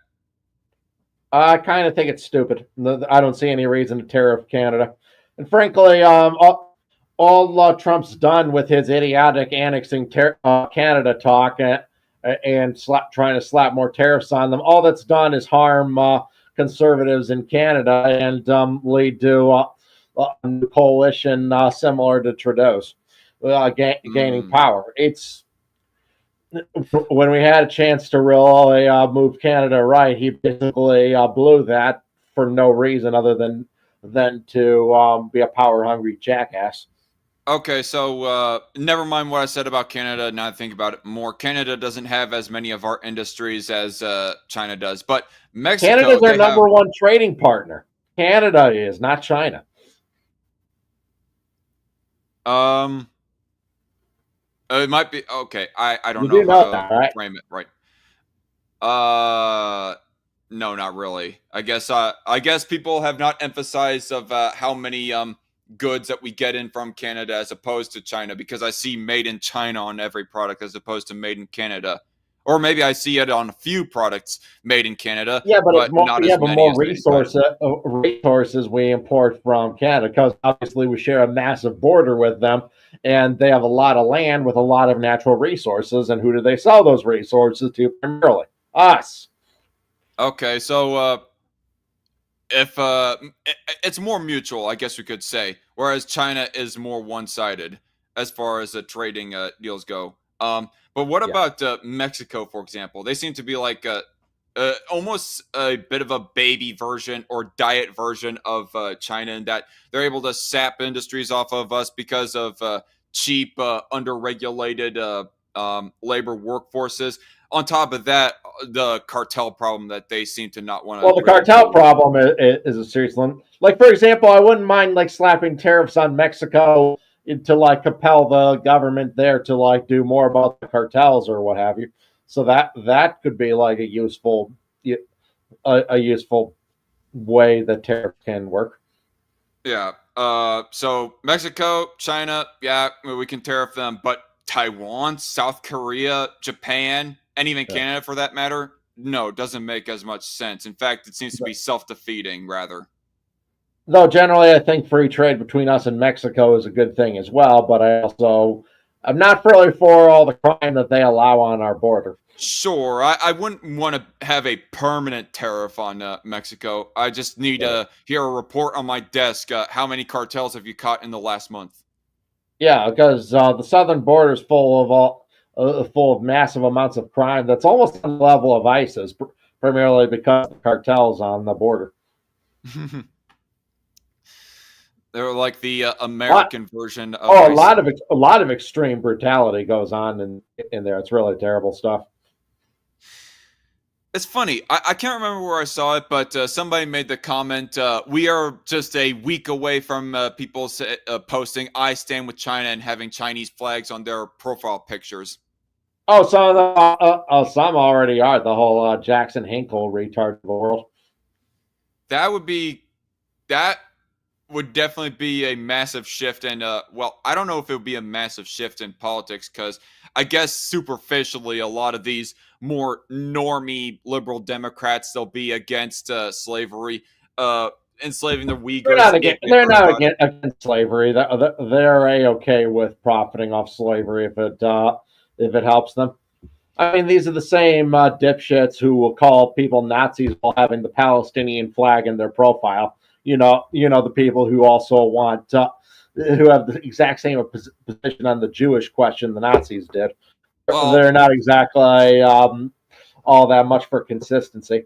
I kind of think it's stupid. I don't see any reason to tariff Canada. And frankly, all Trump's done with his idiotic annexing Canada talk and trying to slap more tariffs on them, all that's done is harm conservatives in Canada and lead to a coalition similar to Trudeau's gaining power. It's when we had a chance to really move Canada right, he basically blew that for no reason other than to be a power-hungry jackass. Okay, so never mind what I said about Canada. Now I think about it more. Canada doesn't have as many of our industries as China does, but Mexico. Canada's our number one trading partner. Canada is, not China. It might be okay. I don't know how to frame it right. No, not really. I guess people have not emphasized of how many goods that we get in from Canada as opposed to China, because I see made in China on every product as opposed to made in Canada. Or maybe I see it on a few products made in Canada. Yeah, but not as many more resources we import from Canada, because obviously we share a massive border with them, and they have a lot of land with a lot of natural resources. And who do they sell those resources to primarily? Us. Okay, so if it's more mutual, I guess we could say, whereas China is more one-sided as far as the trading deals go. But what about Mexico, for example? They seem to be like almost a bit of a baby version or diet version of China, in that they're able to sap industries off of us because of cheap, underregulated labor workforces. On top of that, the cartel problem that they seem to not want to. Well, the cartel problem is a serious one. Like, for example, I wouldn't mind like slapping tariffs on Mexico to like compel the government there to like do more about the cartels or what have you. So that could be like a useful way that tariffs can work. Yeah. So Mexico, China, yeah, we can tariff them, but Taiwan, South Korea, Japan, and even Canada for that matter, no, it doesn't make as much sense. In fact, it seems to be self-defeating rather. Though generally I think free trade between us and Mexico is a good thing as well, but I'm not really for all the crime that they allow on our border. Sure, I wouldn't want to have a permanent tariff on Mexico. I just need to hear a report on my desk. How many cartels have you caught in the last month? Yeah, because the southern border is full of massive amounts of crime. That's almost on the level of ISIS, primarily because of the cartels on the border. They're like the American version of a racism. lot of extreme brutality goes on in there. It's really terrible stuff. It's funny. I can't remember where I saw it, but somebody made the comment, we are just a week away from people posting, I stand with China and having Chinese flags on their profile pictures. Oh, some already are. The whole Jackson Hinkle retard of the world. That would definitely be a massive shift. And, well, I don't know if it would be a massive shift in politics because I guess superficially a lot of these more normie liberal Democrats, they'll be against slavery, enslaving the Uyghurs. They're not against slavery. They're okay with profiting off slavery if it helps them. I mean, these are the same dipshits who will call people Nazis while having the Palestinian flag in their profile. The people who also want who have the exact same position on the Jewish question the Nazis did. Well, they're not exactly all that much for consistency.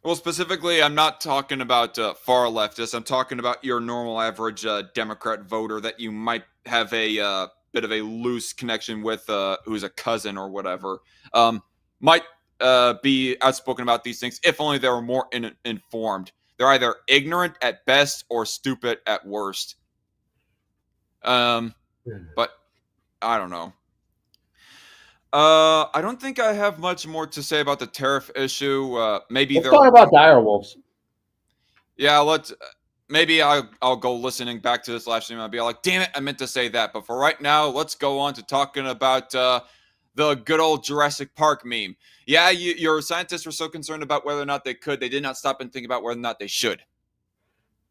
Well, specifically, I'm not talking about far leftists. I'm talking about your normal average Democrat voter that you might have a bit of a loose connection with, who's a cousin or whatever. Might be outspoken about these things if only they were more informed. They're either ignorant at best or stupid at worst. But I don't know. I don't think I have much more to say about the tariff issue. Maybe let's talk about direwolves. Yeah, maybe I'll go listening back to this live stream. I'll be like, damn it, I meant to say that. But for right now, let's go on to talking about the good old Jurassic Park meme. Yeah, your scientists were so concerned about whether or not they could, they did not stop and think about whether or not they should.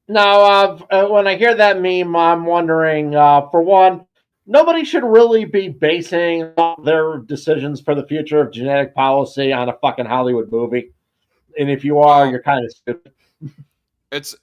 No, when I hear that meme, I'm wondering, for one, nobody should really be basing their decisions for the future of genetic policy on a fucking Hollywood movie. And if you are, you're kind of stupid. It's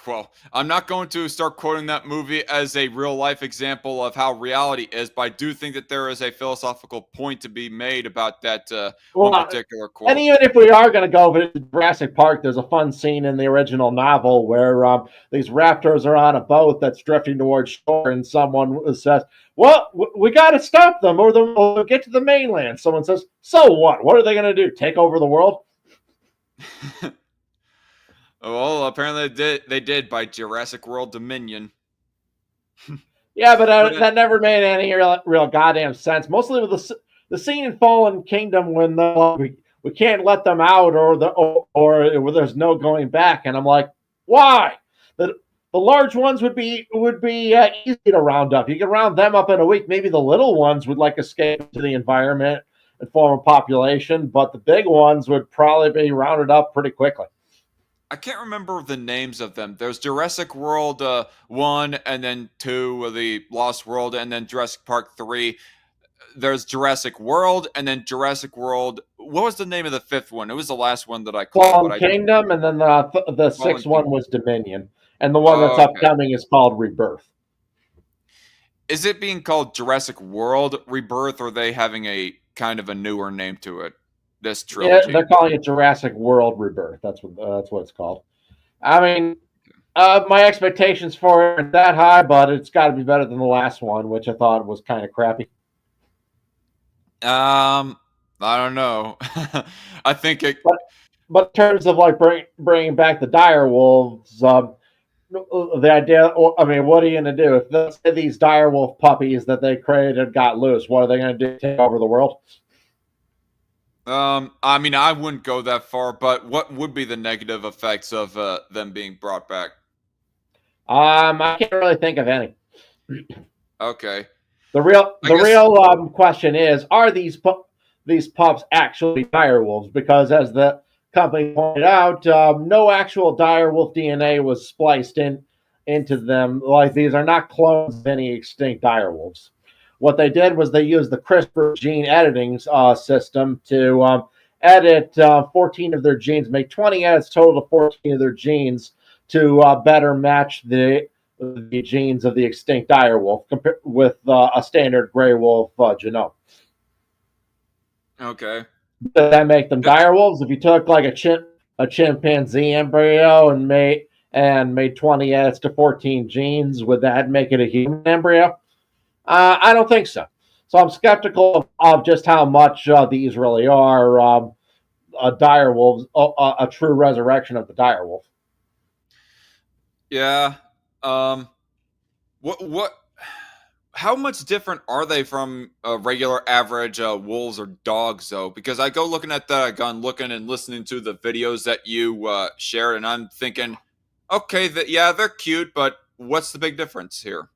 well, I'm not going to start quoting that movie as a real life example of how reality is, but I do think that there is a philosophical point to be made about that one particular quote. And even if we are going to go to Jurassic Park, there's a fun scene in the original novel where these raptors are on a boat that's drifting towards shore, and someone says, well, we got to stop them or they'll get to the mainland. Someone says, so what? What are they going to do? Take over the world? Well, apparently they did by Jurassic World Dominion. Yeah, but that never made any real goddamn sense. Mostly with the scene in Fallen Kingdom when we can't let them out or there's no going back, and I'm like, why? The large ones would be easy to round up. You could round them up in a week. Maybe the little ones would escape to the environment and form a population, but the big ones would probably be rounded up pretty quickly. I can't remember the names of them. There's Jurassic World 1 and then 2, the Lost World, and then Jurassic Park 3. There's Jurassic World and then Jurassic World. What was the name of the fifth one? It was the last one that I called. Fallen Kingdom, and then the sixth one was Dominion. And the one that's upcoming is called Rebirth. Is it being called Jurassic World Rebirth, or are they having a kind of a newer name to it? This trilogy. Yeah, they're calling it Jurassic World Rebirth. That's what it's called. I mean, my expectations for it aren't that high, but it's got to be better than the last one, which I thought was kind of crappy. I don't know. I think it. But in terms of bringing back the dire wolves, the idea. I mean, what are you going to do if let's say these dire wolf puppies that they created got loose? What are they going to do? Take over the world? I mean, I wouldn't go that far, but what would be the negative effects of them being brought back? I can't really think of any. Okay. The real question is: are these pups actually dire wolves? Because as the company pointed out, no actual dire wolf DNA was spliced into them. Like, these are not clones of any extinct dire wolves. What they did was they used the CRISPR gene editing system to edit 14 of their genes, make 20 edits total to 14 of their genes to better match the genes of the extinct dire wolf with a standard gray wolf genome. Okay. Does that make them dire wolves? If you took like a chimpanzee embryo and and made 20 edits to 14 genes, would that make it a human embryo? I don't think so. So I'm skeptical of just how much these really are dire wolves, a true resurrection of the dire wolf. Yeah. What? How much different are they from regular average wolves or dogs, though? Because I go looking at the gun, looking and listening to the videos that you shared, and I'm thinking, okay, yeah, they're cute, but what's the big difference here?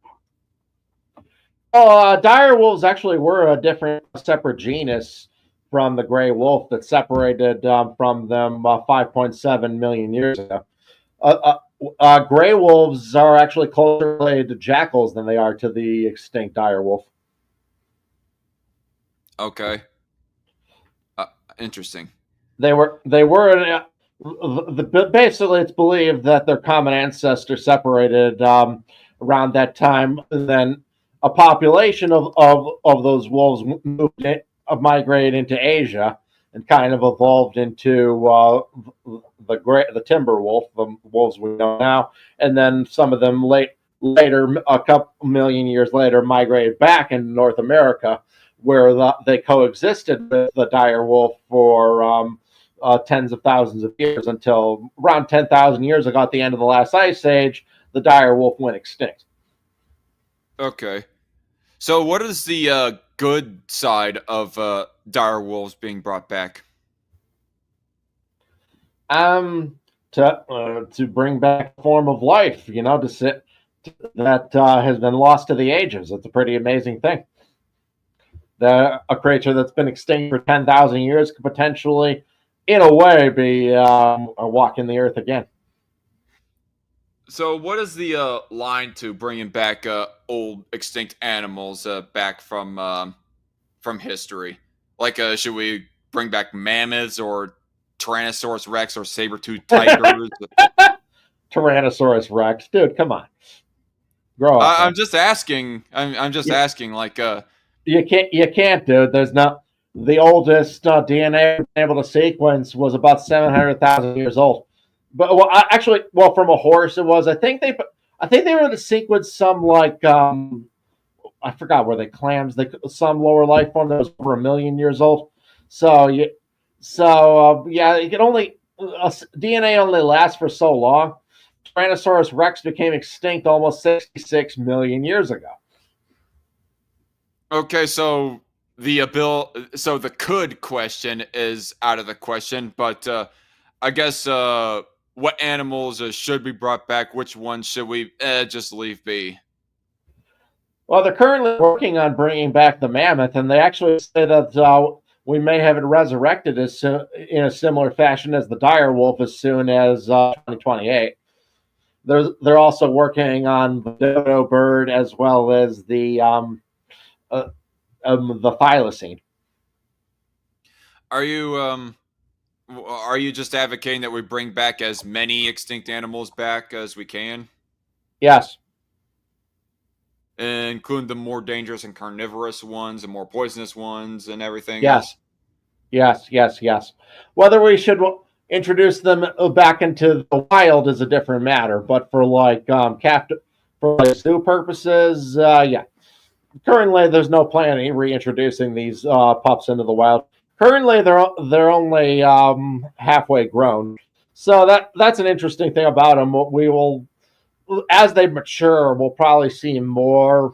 Oh, dire wolves actually were a different, separate genus from the gray wolf that separated from them 5.7 million years ago. Gray wolves are actually closer related to jackals than they are to the extinct dire wolf. Okay. Interesting. Basically, it's believed that their common ancestor separated around that time. And then a population of those wolves migrated into Asia and kind of evolved into the timber wolf, the wolves we know now. And then some of them later, a couple million years later, migrated back into North America, where they coexisted with the dire wolf for tens of thousands of years until around 10,000 years ago, at the end of the last ice age, the dire wolf went extinct. Okay. So what is the good side of dire wolves being brought back? To bring back a form of life, that has been lost to the ages. It's a pretty amazing thing. A creature that's been extinct for 10,000 years could potentially, in a way, be walking the earth again. So, what is the line to bringing back old extinct animals back from history? Like, should we bring back mammoths or Tyrannosaurus Rex or saber-toothed tigers? Tyrannosaurus Rex, dude, come on, grow up. I'm just asking. I'm just asking. Like, you can't, dude. There's not the oldest DNA able to sequence was about 700,000 years old. But from a horse it was. I think they were able to sequence some I forgot, were they clams? Some lower life form that was over 1 million years old. So you can only DNA only lasts for so long. Tyrannosaurus Rex became extinct almost 66 million years ago. Okay, so the could question is out of the question, but I guess what animals should be brought back? Which ones should we just leave be? Well, they're currently working on bringing back the mammoth, and they actually say that we may have it resurrected in a similar fashion as the dire wolf as soon as 2028. They're also working on the dodo bird as well as the thylacine. Are you just advocating that we bring back as many extinct animals back as we can? Yes. Including the more dangerous and carnivorous ones and more poisonous ones and everything else? Yes. Whether we should introduce them back into the wild is a different matter, but for zoo purposes, yeah. Currently, there's no plan in reintroducing these pups into the wild. Currently, they're only halfway grown, so that's an interesting thing about them. We will, as they mature, we'll probably see more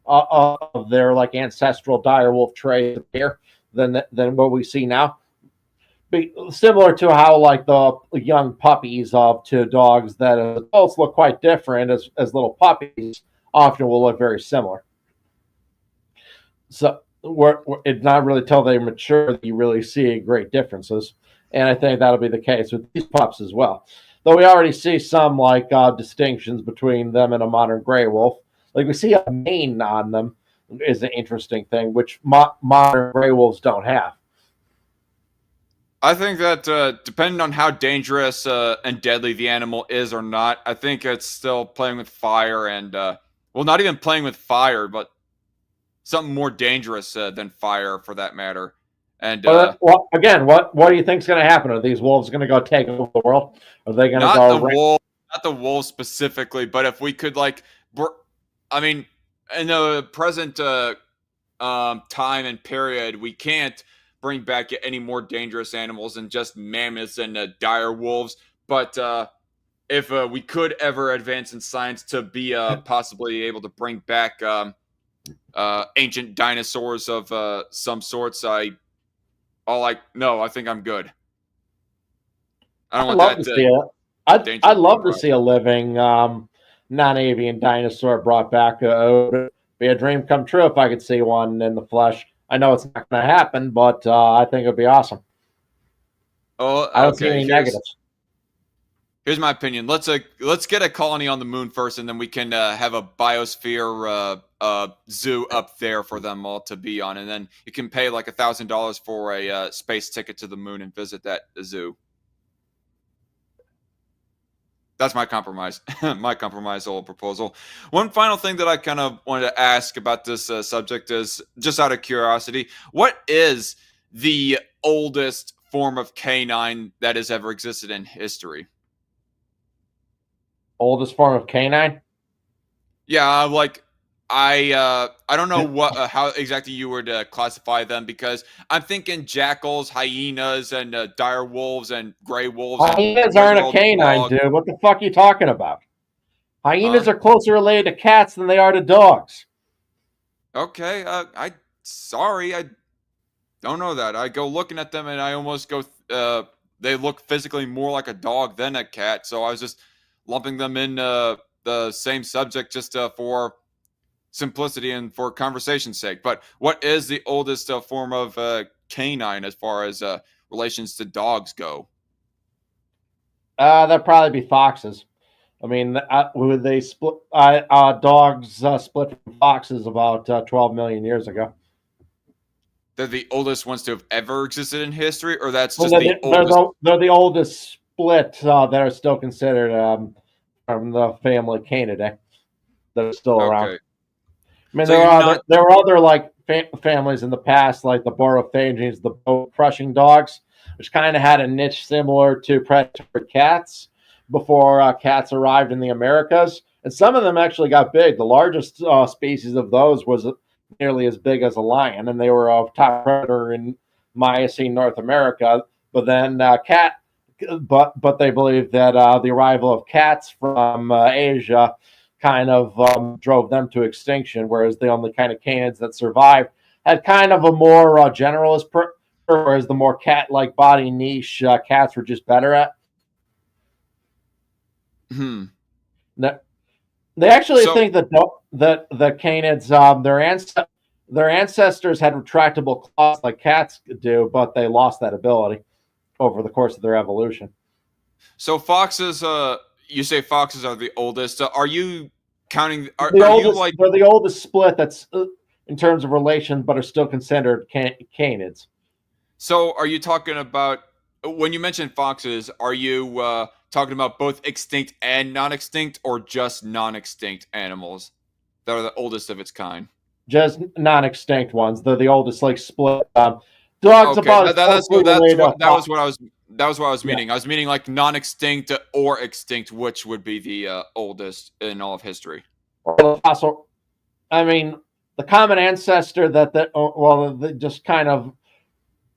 of their ancestral direwolf traits here than what we see now. Similar to how the young puppies of two dogs that as adults look quite different, as little puppies often will look very similar. So it's not really till they mature that you really see great differences, and I think that'll be the case with these pups as well. Though we already see some distinctions between them and a modern gray wolf. Like we see a mane on them is an interesting thing, which modern gray wolves don't have. I think that depending on how dangerous and deadly the animal is or not, I think it's still playing with fire and not even playing with fire, but something more dangerous than fire, for that matter. And again, what do you think is going to happen? Are these wolves going to go take over the world? Are they going to go? Not the wolves. not the wolves specifically, but if we could like, I mean, in the present time and period, we can't bring back any more dangerous animals than just mammoths and dire wolves. But if we could ever advance in science to be possibly able to bring back ancient dinosaurs of some sorts, I think I'm good. I don't I'd want love that to see it. I'd dangerous love to around. see a living non-avian dinosaur brought back. It would be a dream come true if I could see one in the flesh. I know it's not going to happen, but I think it'd be awesome. Oh, I don't see okay. any negatives. Here's my opinion. Let's get a colony on the moon first, and then we can have a biosphere zoo up there for them all to be on, and then you can pay like $1,000 for a space ticket to the moon and visit that zoo. That's my compromise. My compromise old proposal. One final thing that I kind of wanted to ask about this subject is just out of curiosity: what is the oldest form of canine that has ever existed in history? Oldest form of canine? Yeah, like I don't know what how exactly you would classify them, because I'm thinking jackals, hyenas, and dire wolves and gray wolves, and Hyenas those aren't are a all canine, dog. dude. What the fuck are you talking about? Hyenas Huh? are closer related to cats than they are to dogs. Okay. I don't know that. I go looking at them and I almost go. They look physically more like a dog than a cat, so I was just lumping them in the same subject just for simplicity and for conversation's sake. But what is the oldest form of canine as far as relations to dogs go? That'd probably be foxes. I mean, would they split? Dogs split from foxes about 12 million years ago. They're the oldest ones to have ever existed in history, or that's Well, just the oldest? they're the oldest split that are still considered from the family Canidae that are still around. Okay, I mean, so you're not. there were other like families in the past, like the Borophages, the bone crushing dogs, which kind of had a niche similar to predatory cats before cats arrived in the Americas. And some of them actually got big. The largest species of those was nearly as big as a lion, and they were a top predator in Miocene North America. But then but they believe that the arrival of cats from Asia kind of drove them to extinction, whereas the only kind of canids that survived had kind of a more generalist, whereas the more cat-like body niche cats were just better at. Hmm. They actually So think that the canids, their ancestors had retractable claws like cats do, but they lost that ability over the course of their evolution. So foxes, you say foxes are the oldest. Are you counting? The Are you oldest, like? they're the oldest split that's in terms of relation, but are still considered canids. So are you talking about when you mention foxes? Are you talking about both extinct and non-extinct, or just non-extinct animals that are the oldest of its kind? Just non-extinct ones. They're the oldest, like split. Dogs Okay, about as closely that's related to what a fox. that was what I was Yeah. meaning. I was meaning like non-extinct or extinct, which would be the oldest in all of history. Or the fossil. I mean, the common ancestor just kind of.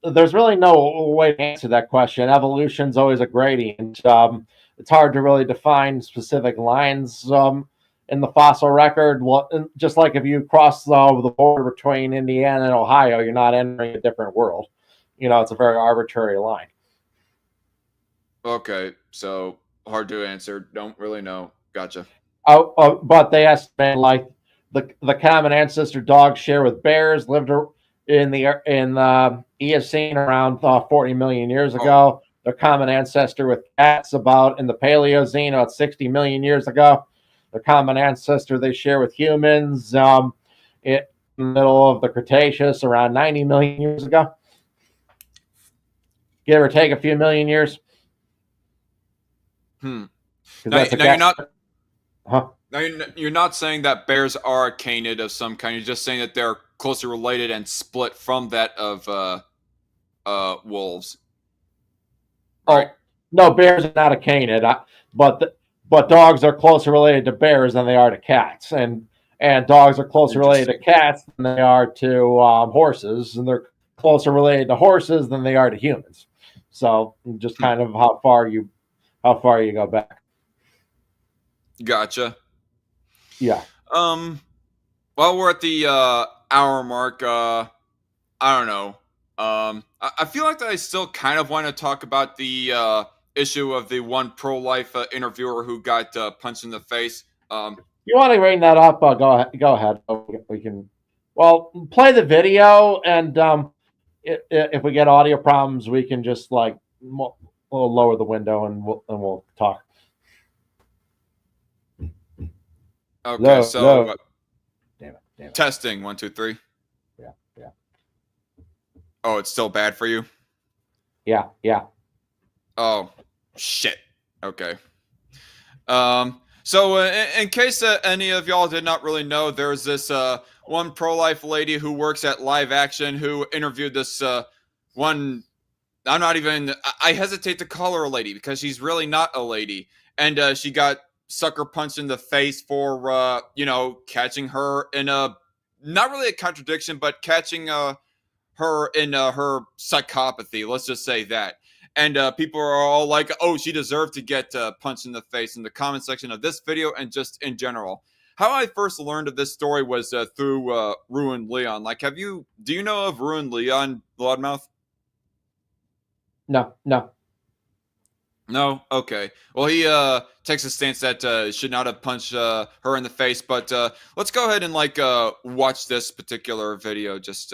There's really no way to answer that question. Evolution's always a gradient. It's hard to really define specific lines in the fossil record. Well, just like if you cross the border between Indiana and Ohio, you're not entering a different world. It's a very arbitrary line. Okay, so hard to answer. Don't really know. Gotcha. But they estimate like the common ancestor dogs share with bears lived in the Eocene around 40 million years ago. Oh. Their common ancestor with cats about in the Paleocene about 60 million years ago. Their common ancestor they share with humans in the middle of the Cretaceous around 90 million years ago. Give or take a few million years. Now you're not. Huh? Now you're not saying that bears are a canid of some kind. You're just saying that they're closely related and split from that of wolves. Right? Oh no, bears are not a canid. but dogs are closer related to bears than they are to cats, and dogs are closer related to cats than they are to horses, and they're closer related to horses than they are to humans. So just kind of how far you go back. Gotcha. Yeah. Well, we're at the hour mark. I don't know. I feel like that I still kind of want to talk about the issue of the one pro-life interviewer who got punched in the face. You want to bring that up? Go ahead. We can. Well, play the video, and if we get audio problems, we can just like we'll lower the window and we'll talk. Okay, so Damn it. Testing 1, 2, 3. Yeah. Oh, it's still bad for you? Yeah. Oh, shit. Okay. So in case any of y'all did not really know, there's this one pro-life lady who works at Live Action who interviewed this one. I hesitate to call her a lady because she's really not a lady. And she got sucker punched in the face for, catching her in a, not really a contradiction, but catching her in her psychopathy. Let's just say that. And people are all like, oh, she deserved to get punched in the face in the comment section of this video and just in general. How I first learned of this story was through Ruined Leon. Like, do you know of Ruined Leon, Loudmouth? No. No? Okay. Well, he takes a stance that should not have punched her in the face, but let's go ahead and watch this particular video just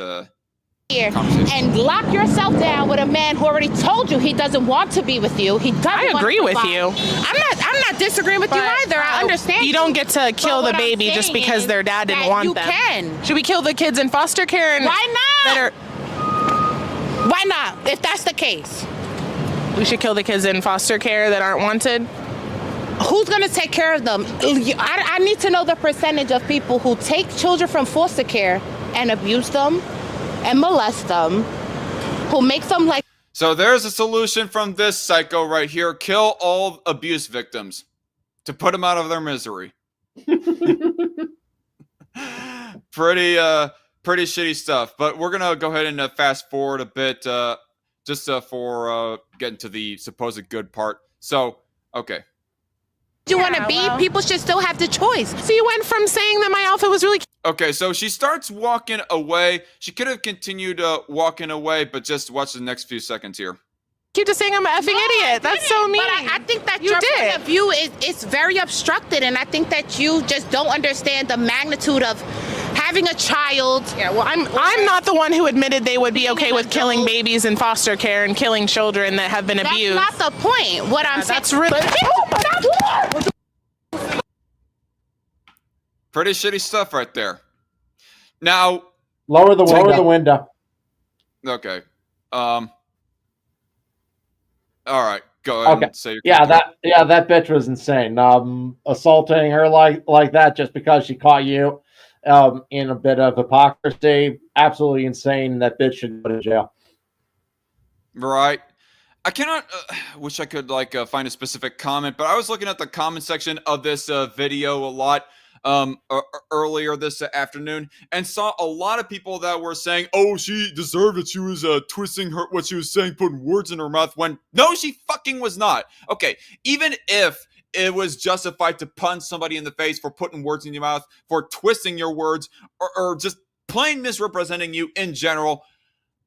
here and lock yourself down with a man who already told you he doesn't want to be with you. He doesn't. I agree with you. I'm not disagreeing with you either. I understand. You don't get to kill the baby just because their dad didn't want them. You can. Should we kill the kids in foster care? And why not? Why not? If that's the case, we should kill the kids in foster care that aren't wanted. Who's going to take care of them? I need to know the percentage of people who take children from foster care and abuse them and molest them, who make them like. So there's a solution from this psycho right here. Kill all abuse victims to put them out of their misery. Pretty shitty stuff. But we're gonna go ahead and fast forward a bit, just for getting to the supposed good part. So, okay. You want to be? People should still have the choice. So you went from saying that my outfit was really. Okay, so she starts walking away. She could have continued walking away, but just watch the next few seconds here. Keep just saying I'm an effing idiot. That's so mean. But I think that your point of view is very obstructed, and I think that you just don't understand the magnitude of having a child. Yeah, well, I'm not the one who admitted they would be okay with killing babies in foster care and killing children that have been abused. That's not the point. What I'm saying. That's really. Pretty shitty stuff right there. Now, lower the window. Okay. All right. Go ahead. And say your that bitch was insane. Assaulting her like that just because she caught you in a bit of hypocrisy. Absolutely insane. That bitch should go to jail. Right. I cannot. Wish I could find a specific comment, but I was looking at the comment section of this video a lot earlier this afternoon and saw a lot of people that were saying, oh, she deserved it. She was twisting what she was saying, putting words in her mouth, when no, she fucking was not. Okay, even if it was justified to punch somebody in the face for putting words in your mouth, for twisting your words, or just plain misrepresenting you in general,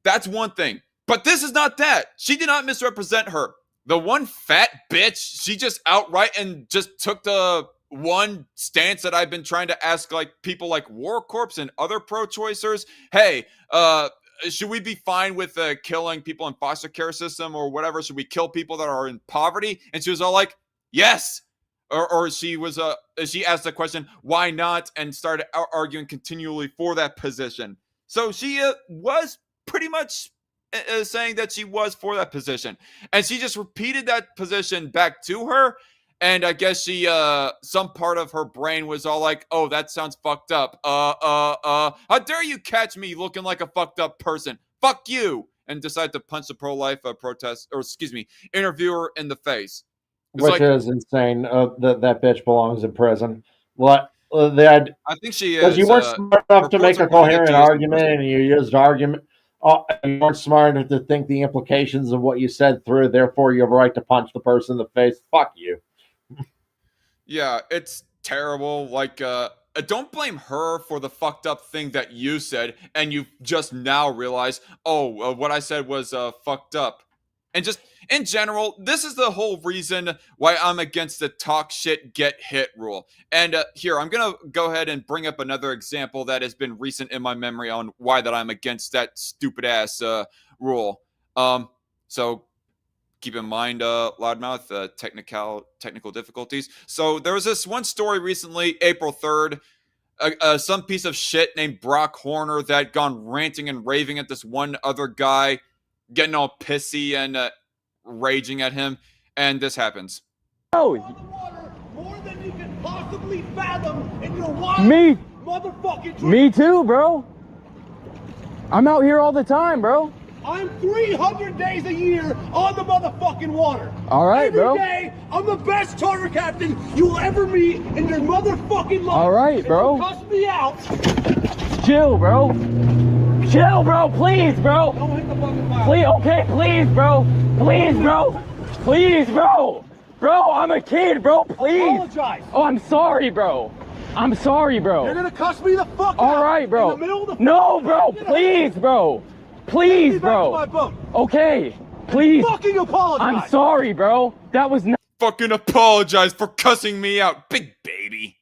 that's one thing. But this is not that. She did not misrepresent her. The one fat bitch, she just outright and just took the one stance that I've been trying to ask people like War Corpse and other pro-choicers. Hey, should we be fine with killing people in foster care system or whatever? Should we kill people that are in poverty? And she was all like, yes. Or she asked the question, why not? And started arguing continually for that position. So she was pretty much saying that she was for that position. And she just repeated that position back to her. And I guess she, some part of her brain was all like, oh, that sounds fucked up. How dare you catch me looking like a fucked up person? Fuck you. And decide to punch the pro-life interviewer in the face. Which is insane. That bitch belongs in prison. What? I think she is. Because you weren't smart enough to make a coherent argument, and you used argument. You weren't smart enough to think the implications of what you said through. Therefore, you have a right to punch the person in the face. Fuck you. Yeah, it's terrible. Like, don't blame her for the fucked up thing that you said, and you just now realize, what I said was fucked up. And just in general, this is the whole reason why I'm against the talk shit, get hit rule. And here, I'm going to go ahead and bring up another example that has been recent in my memory on why that I'm against that stupid ass rule. So keep in mind, Loudmouth, technical difficulties. So there was this one story recently, April 3rd. Some piece of shit named Brock Horner that had gone ranting and raving at this one other guy, getting all pissy and raging at him, and this happens. Oh, more than you can possibly fathom in your wild motherfucking dream. Me too, bro. I'm out here all the time, bro. I'm 300 days a year on the motherfucking water. All right, bro. Every day, I'm the best charter captain you'll ever meet in your motherfucking life. All right, bro. Cuss me out. Chill, bro. Chill, bro. Please, bro. Don't hit the fucking fire. Please, okay, please, bro. Please, bro. Please, bro. Bro, I'm a kid, bro. Please. Apologize. Oh, I'm sorry, bro. I'm sorry, bro. You're gonna cuss me the fuck out. All right, bro. In the middle of the no, bro. Please, bro. Please, bro. Back to my boat. Okay. Please. Fucking apologize. I'm sorry, bro. That was not. Fucking apologize for cussing me out, big baby.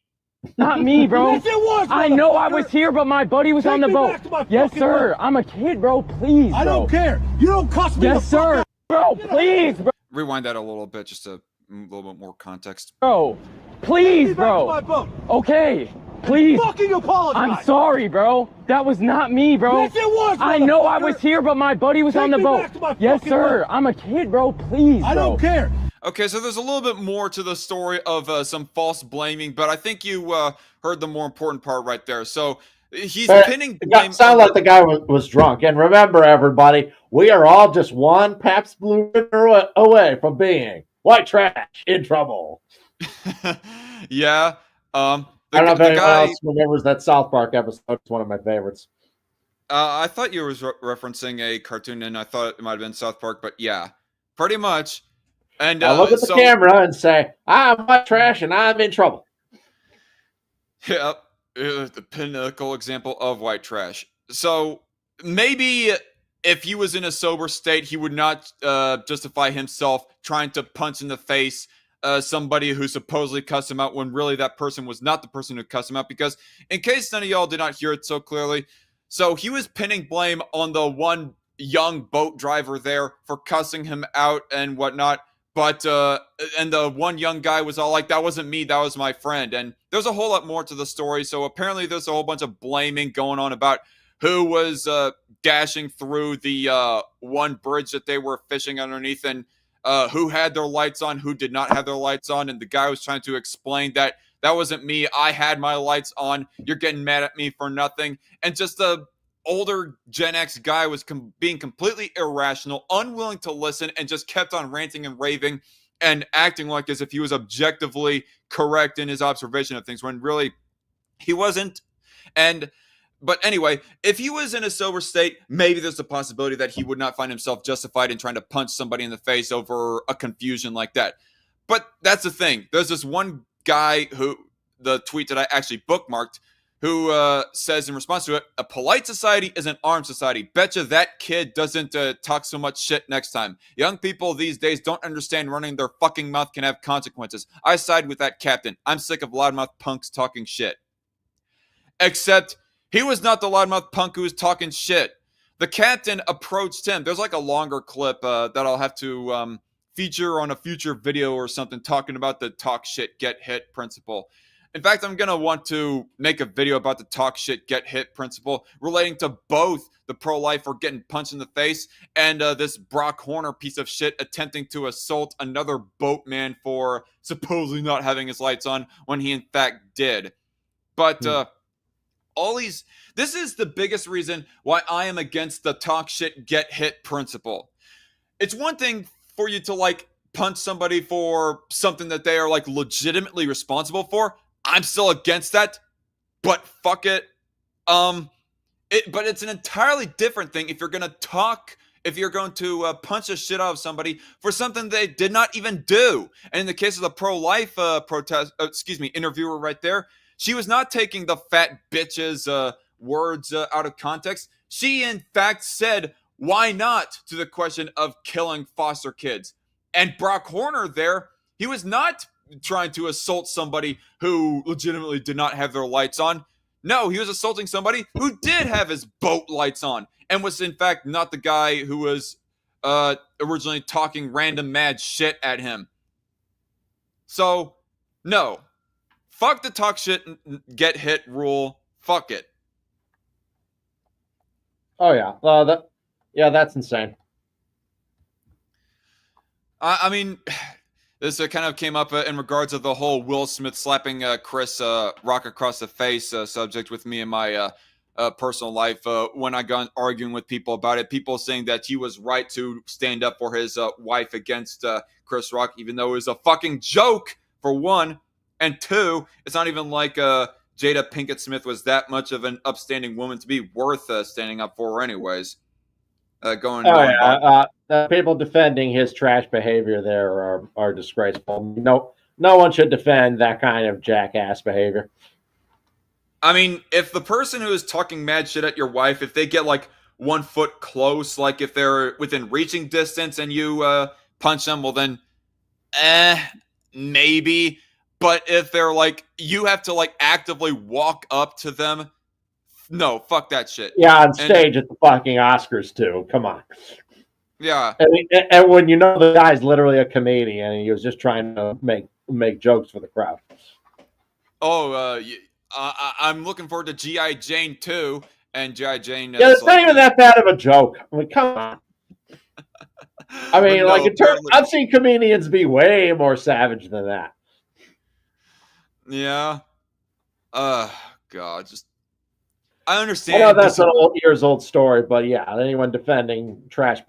Not me, bro. Yes, it was, I know I was here, but my buddy was on the boat. Yes, sir. I'm a kid, bro. Please, bro. I don't care. You don't cuss me yes, the fuck sir. out. Bro, please, bro. Rewind that a little bit, just a little bit more context. Bro, please, bro. Back to my boat. Okay, please. Fucking apologize. I'm sorry, bro. That was not me, bro. Yes, it was. I know I was here, but my buddy was on the boat. Yes, sir. I'm a kid, bro. Please, bro. I don't care. Okay, so there's a little bit more to the story of some false blaming, but I think you heard the more important part right there. So he's pinning blame. It sounded like the guy was drunk. And remember, everybody, we are all just one Pabst Blue Ribbon away from being white trash in trouble. Yeah. I don't know if anyone else remembers that South Park episode. It's one of my favorites. I thought you were referencing a cartoon, and I thought it might have been South Park, but yeah, pretty much. And I look at the camera and say, I'm white trash and I'm in trouble. Yeah, the pinnacle example of white trash. So maybe if he was in a sober state, he would not justify himself trying to punch in the face somebody who supposedly cussed him out when really that person was not the person who cussed him out. Because in case none of y'all did not hear it so clearly, so he was pinning blame on the one young boat driver there for cussing him out and whatnot. But, and the one young guy was all like, that wasn't me, that was my friend. And there's a whole lot more to the story. So apparently there's a whole bunch of blaming going on about who was dashing through the one bridge that they were fishing underneath, and who had their lights on, who did not have their lights on. And the guy was trying to explain that wasn't me, I had my lights on, you're getting mad at me for nothing. And just the older Gen X guy was being completely irrational, unwilling to listen, and just kept on ranting and raving and acting like as if he was objectively correct in his observation of things when really he wasn't. But anyway, if he was in a sober state, maybe there's a possibility that he would not find himself justified in trying to punch somebody in the face over a confusion like that. But that's the thing. There's this one guy who, the tweet that I actually bookmarked, who says in response to it, a polite society is an armed society. Betcha that kid doesn't talk so much shit next time. Young people these days don't understand running their fucking mouth can have consequences. I side with that captain. I'm sick of loudmouth punks talking shit. Except he was not the loudmouth punk who was talking shit. The captain approached him. There's like a longer clip that I'll have to feature on a future video or something talking about the talk shit, get hit principle. In fact, I'm going to want to make a video about the talk shit, get hit principle relating to both the pro-lifer getting punched in the face and this Brock Horner piece of shit attempting to assault another boatman for supposedly not having his lights on when he in fact did. But this is the biggest reason why I am against the talk shit, get hit principle. It's one thing for you to like punch somebody for something that they are like legitimately responsible for, I'm still against that. But fuck it. But it's an entirely different thing if you're going to punch the shit out of somebody for something they did not even do. And in the case of the pro-life interviewer right there, she was not taking the fat bitch's words out of context. She, in fact, said, why not, to the question of killing foster kids. And Brock Horner there, he was not trying to assault somebody who legitimately did not have their lights on. No, he was assaulting somebody who did have his boat lights on and was, in fact, not the guy who was originally talking random mad shit at him. So, no. Fuck the talk shit and get hit rule. Fuck it. Oh, yeah. That's insane. I mean, this kind of came up in regards of the whole Will Smith slapping Chris Rock across the face subject with me in my personal life. When I got arguing with people about it, people saying that he was right to stand up for his wife against Chris Rock, even though it was a fucking joke, for one. And two, it's not even like Jada Pinkett Smith was that much of an upstanding woman to be worth standing up for her anyways. People defending his trash behavior there are disgraceful. No one should defend that kind of jackass behavior. I mean, if the person who is talking mad shit at your wife, if they get like 1 foot close, like if they're within reaching distance and you punch them, well then, maybe. But if they're like, you have to like actively walk up to them, no, fuck that shit. Yeah, on stage at the fucking Oscars too. Come on. Yeah. And when you know the guy's literally a comedian and he was just trying to make jokes for the crowd. Oh, I'm looking forward to G.I. Jane 2. And G.I. Jane... Yeah, it's not even that bad of a joke. I mean, come on. I mean, I've seen comedians be way more savage than that. Yeah. God, just... I understand. I know that's an years old story, but yeah, anyone defending trash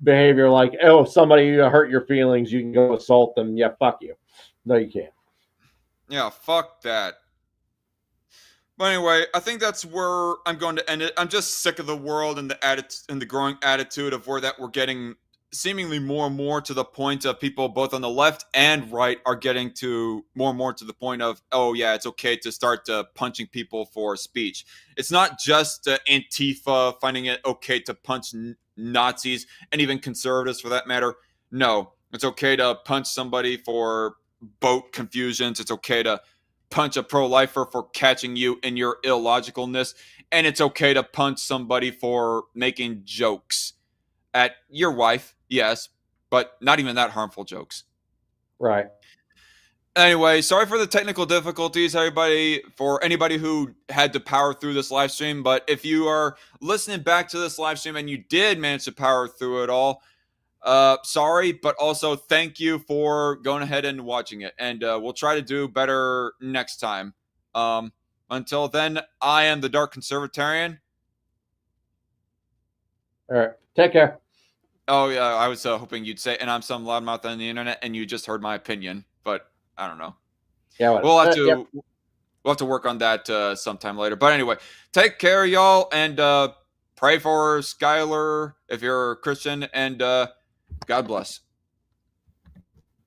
behavior, like, oh, if somebody hurt your feelings, you can go assault them. Yeah, fuck you. No, you can't. Yeah, fuck that. But anyway, I think that's where I'm going to end it. I'm just sick of the world and the growing attitude of where that we're getting seemingly more and more to the point of people both on the left and right are getting to more and more to the point of, oh yeah, it's okay to start punching people for speech. It's not just Antifa finding it okay to punch Nazis and even conservatives for that matter. No, it's okay to punch somebody for boat confusions. It's okay to punch a pro-lifer for catching you in your illogicalness. And it's okay to punch somebody for making jokes at your wife, yes, but not even that harmful jokes. Right. Anyway, sorry for the technical difficulties, everybody, for anybody who had to power through this live stream. But if you are listening back to this live stream and you did manage to power through it all, sorry, but also thank you for going ahead and watching it. And we'll try to do better next time. Until then, I am the Dark Conservatarian. All right. Take care. Oh, yeah, I was hoping you'd say, and I'm some loudmouth on the internet, and you just heard my opinion, but I don't know. Yeah, we'll have to work on that sometime later. But anyway, take care, y'all, and pray for Skylar if you're a Christian, and God bless.